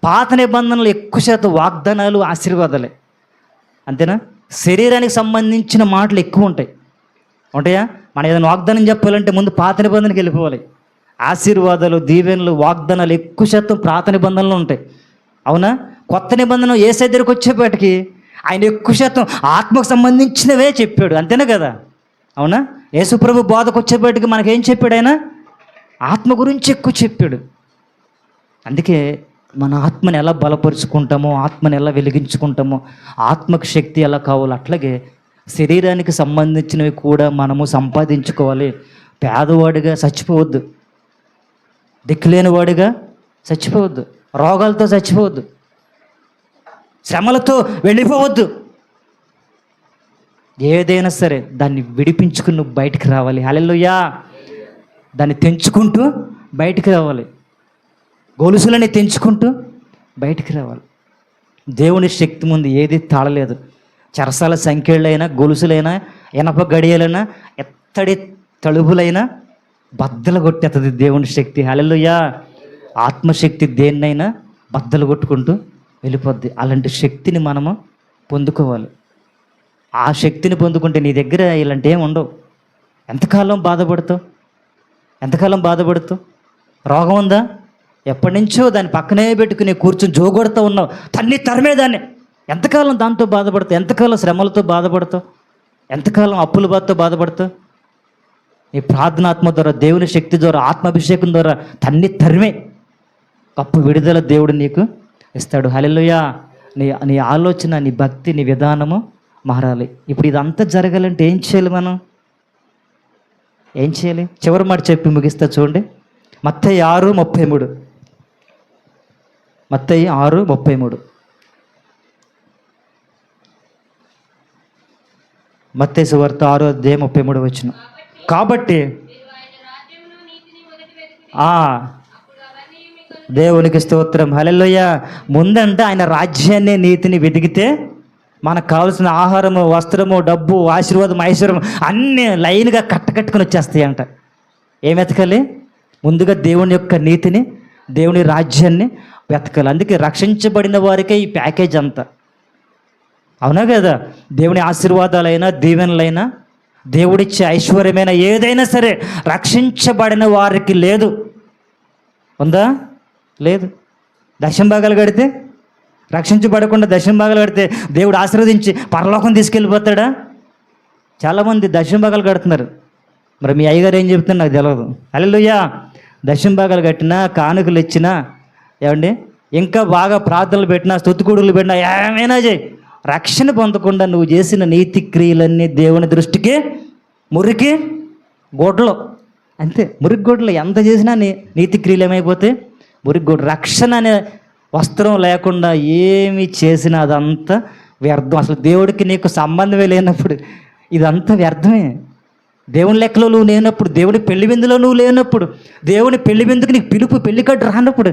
S1: పాత నిబంధనలు ఎక్కువ శాతం వాగ్దానాలు, ఆశీర్వాదాలే. అంతేనా? శరీరానికి సంబంధించిన మాటలు ఎక్కువ ఉంటాయా? మనం ఏదైనా వాగ్దానం చెప్పాలంటే ముందు పాత నిబంధనకి వెళ్ళిపోవాలి. ఆశీర్వాదాలు, దీవెనలు, వాగ్దానాలు ఎక్కువ శాతం పాత నిబంధనలు ఉంటాయి. అవునా? కొత్త నిబంధన యేసయ్య దగ్గరికి వచ్చేపాటికి ఆయన ఎక్కువ శాతం ఆత్మకు సంబంధించినవే చెప్పాడు. అంతేనా కదా? అవునా? యేసుప్రభు బోధకు వచ్చేపాటికి మనకేం చెప్పాడు? ఆయన ఆత్మ గురించి ఎక్కువ చెప్పాడు. అందుకే మన ఆత్మని ఎలా బలపరుచుకుంటామో, ఆత్మని ఎలా వెలిగించుకుంటామో, ఆత్మకు శక్తి ఎలా కావాలో అట్లాగే శరీరానికి సంబంధించినవి కూడా మనము సంపాదించుకోవాలి. పేదవాడిగా చచ్చిపోవద్దు, దిక్కులేనివాడిగా చచ్చిపోవద్దు, రోగాలతో చచ్చిపోవద్దు, శ్రమలతో వెళ్ళిపోవద్దు. ఏదైనా సరే దాన్ని విడిపించుకుని నువ్వు బయటికి రావాలి. హల్లెలూయా. దాన్ని తెంచుకుంటూ బయటికి రావాలి, గొలుసులని తెంచుకుంటూ బయటికి రావాలి. దేవుని శక్తి ముందు ఏది తాళలేదు. చెరసాల సంఖ్యలైనా, గొలుసులైనా, ఇనప గడియలైనా, ఎత్తడి తలుపులైనా బద్దలు కొట్టేస్తుంది దేవుని శక్తి. హల్లెలూయా. ఆత్మశక్తి దేన్నైనా బద్దలు కొట్టుకుంటూ వెళ్ళిపోద్ది. అలాంటి శక్తిని మనము పొందుకోవాలి. ఆ శక్తిని పొందుకుంటే నీ దగ్గర ఇలాంటి ఏమి ఉండవు. ఎంతకాలం బాధపడుతావు? ఎంతకాలం బాధపడుతావు? రోగం ఉందా? ఎప్పటి నుంచో దాన్ని పక్కనే పెట్టుకుని కూర్చొని జోగొడతా ఉన్నావు, తన్ని తరిమేదాన్ని. ఎంతకాలం దాంతో బాధపడతావు? ఎంతకాలం శ్రమలతో బాధపడతావు? ఎంతకాలం అప్పుల బాధతో బాధపడతావు? ఈ ప్రార్థనాత్మ ద్వారా, దేవుని శక్తి ద్వారా, ఆత్మాభిషేకం ద్వారా తన్ని తరిమే గొప్ప విడుదల దేవుడు నీకు ఇస్తాడు. హల్లెలూయా. నీ ఆలోచన, నీ భక్తి, నీ విధానము మారాలి. ఇప్పుడు ఇదంతా జరగాలంటే ఏం చేయాలి? మనం ఏం చేయాలి? చివరి మాట చెప్పి ముగిస్తా చూడండి. మత్తయి 6:33. మత్తయి 6:33. మత్తయి సువార్త 6:33. కాబట్టి దేవునికి స్తోత్రం. హల్లెలూయా. ముందంటే ఆయన రాజ్యాన్ని, నీతిని వెతికితే మనకు కావాల్సిన ఆహారము, వస్త్రము, డబ్బు, ఆశీర్వాదం, ఐశ్వర్యం అన్నీ లైన్గా కట్టుకుని వచ్చేస్తాయి అంట. ఏం వెతకాలి? ముందుగా దేవుని యొక్క నీతిని, దేవుని రాజ్యాన్ని వెతకాలి. అందుకే రక్షించబడిన వారికే ఈ ప్యాకేజ్ అంతా. అవునా కదా? దేవుని ఆశీర్వాదాలైనా, దీవెనలైనా, దేవుడిచ్చే ఐశ్వర్యమైన ఏదైనా సరే రక్షించబడిన వారికి లేదు. ఉందా? లేదు. దశమ భాగాలు కడితే, రక్షించబడకుండా దశమ భాగాలు కడితే దేవుడు ఆశీర్వదించి పరలోకం తీసుకెళ్ళిపోతాడా? చాలామంది దశమ భాగాలు కడుతున్నారు. మరి మీ అయ్యగారు ఏం చెప్తున్నారు నాకు తెలియదు. హల్లెలూయా. దశమ భాగాలు కట్టినా, కానుకలు ఇచ్చినా, ఏమండి ఇంకా బాగా ప్రార్థనలు పెట్టినా, స్తుతికూడులు పెట్టినా, ఏమైనా చేయి, రక్షణ పొందకుండా నువ్వు చేసిన నీతి క్రియలన్నీ దేవుని దృష్టికి మురికి గోడలు. అంతే, మురికి గోడలు. ఎంత చేసినా నీతి క్రియలు ఏమైపోతే మురికి గోడ. రక్షణ అనే వస్త్రం లేకుండా ఏమి చేసినా అదంతా వ్యర్థం. అసలు దేవుడికి నీకు సంబంధమే లేనప్పుడు ఇదంతా వ్యర్థమే. దేవుని లెక్కలో నువ్వు లేనప్పుడు, దేవుని పెళ్లి విందులో నువ్వు లేనప్పుడు, దేవుని పెళ్లి విందుకు నీకు పిలుపు, పెళ్లికట్టు రానప్పుడు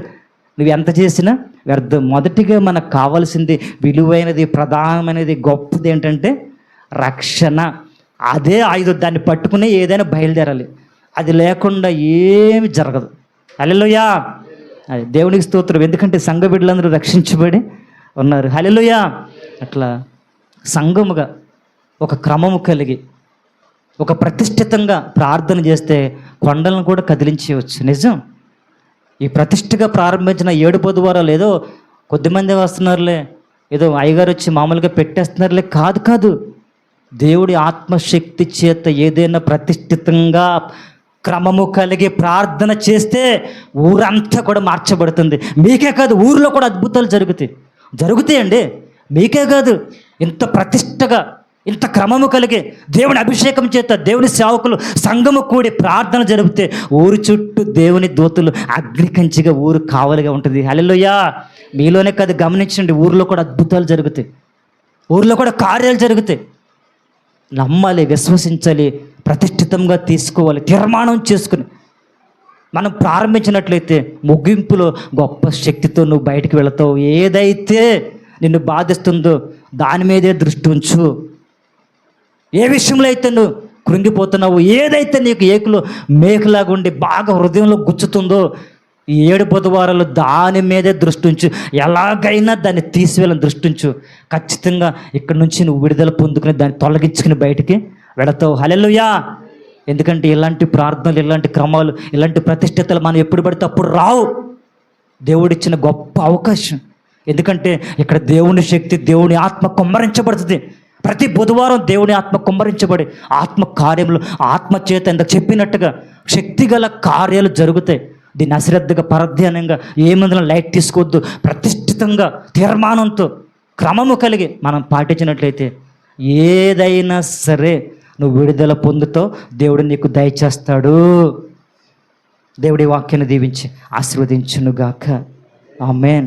S1: నువ్వు ఎంత చేసినా వ్యర్థం. మొదటిగా మనకు కావాల్సింది, విలువైనది, ప్రధానమైనది, గొప్పది ఏంటంటే రక్షణ. అదే ఆయుధం. దాన్ని పట్టుకుని ఏదైనా బయలుదేరాలి. అది లేకుండా ఏమి జరగదు. హల్లెలూయా. అది దేవునికి స్తోత్రం. ఎందుకంటే సంఘ బిడ్డలందరూ రక్షించబడి ఉన్నారు. హల్లెలూయా. అట్లా సంఘముగా ఒక క్రమము కలిగి, ఒక ప్రతిష్ఠితంగా ప్రార్థన చేస్తే కొండలను కూడా కదిలించవచ్చు. నిజం. ఈ ప్రతిష్ఠగా ప్రారంభించిన 7 బుధవారాలు ఏదో కొద్దిమంది వస్తున్నారులే, ఏదో అయ్యగారు వచ్చి మామూలుగా పెట్టేస్తున్నారులే, కాదు కాదు. దేవుడి ఆత్మశక్తి చేత ఏదైనా ప్రతిష్ఠితంగా క్రమము కలిగి ప్రార్థన చేస్తే ఊరంతా కూడా మార్చబడుతుంది. మీకే కాదు, ఊరిలో కూడా అద్భుతాలు జరుగుతాయండి. మీకే కాదు, ఇంత ప్రతిష్టగా, ఇంత క్రమము కలిగి దేవుని అభిషేకం చేత దేవుని సేవకులు సంఘము కూడి ప్రార్థన జరిపితే ఊరు చుట్టూ దేవుని దూతలు అగ్నికంచిగా ఊరు కావలిగా ఉంటుంది. హల్లెలూయా. మీలోనే కాదు, గమనించండి, ఊరిలో కూడా అద్భుతాలు జరుగుతాయి, ఊరిలో కూడా కార్యాలు జరుగుతాయి. నమ్మాలి, విశ్వసించాలి, ప్రతిష్ఠితంగా తీసుకోవాలి, తీర్మానం చేసుకుని మనం ప్రారంభించినట్లయితే ముగింపులో గొప్ప శక్తితో నువ్వు బయటికి వెళతావు. ఏదైతే నిన్ను బాధిస్తుందో దాని మీదే దృష్టి ఉంచు. ఏ విషయంలో అయితే నువ్వు కృంగిపోతున్నావు, ఏదైతే నీకు ఏకులో మేకులాగా ఉండి బాగా హృదయంలో గుచ్చుతుందో, ఈ 7 బుధవారాలు దాని మీదే దృష్టి ఉంచు. ఎలాగైనా దాన్ని తీసివేయాలని దృష్టి ఉంచు. ఖచ్చితంగా ఇక్కడ నుంచి నువ్వు విడుదల పొందుకుని దాన్ని తొలగించుకుని బయటికి వెళతావు. హల్లెలూయా. ఎందుకంటే ఇలాంటి ప్రార్థనలు, ఇలాంటి క్రమాలు, ఇలాంటి ప్రతిష్ఠితలు మనం ఎప్పుడు పడితే అప్పుడు రావు. దేవుడిచ్చిన గొప్ప అవకాశం. ఎందుకంటే ఇక్కడ దేవుని శక్తి, దేవుని ఆత్మ కుమ్మరించబడుతుంది. ప్రతి బుధవారం దేవుని ఆత్మ కుమ్మరించబడి ఆత్మ కార్యములు, ఆత్మ చేత ఇంత చెప్పినట్టుగా శక్తిగల కార్యాలు జరుగుతాయి. దీన్ని అశ్రద్ధగా పరధ్యానంగా ఏమందులో లైట్ తీసుకోవద్దు, ప్రతిష్ఠితంగా తీర్మానంతో క్రమము కలిగి మనం పాటించినట్లయితే ఏదైనా సరే నువ్వు విడుదల పొందుతావు, దేవుడు నీకు దయచేస్తాడు. దేవుడి వాక్యాన్ని దీవించి ఆశీర్వదించునుగాక. ఆమేన్.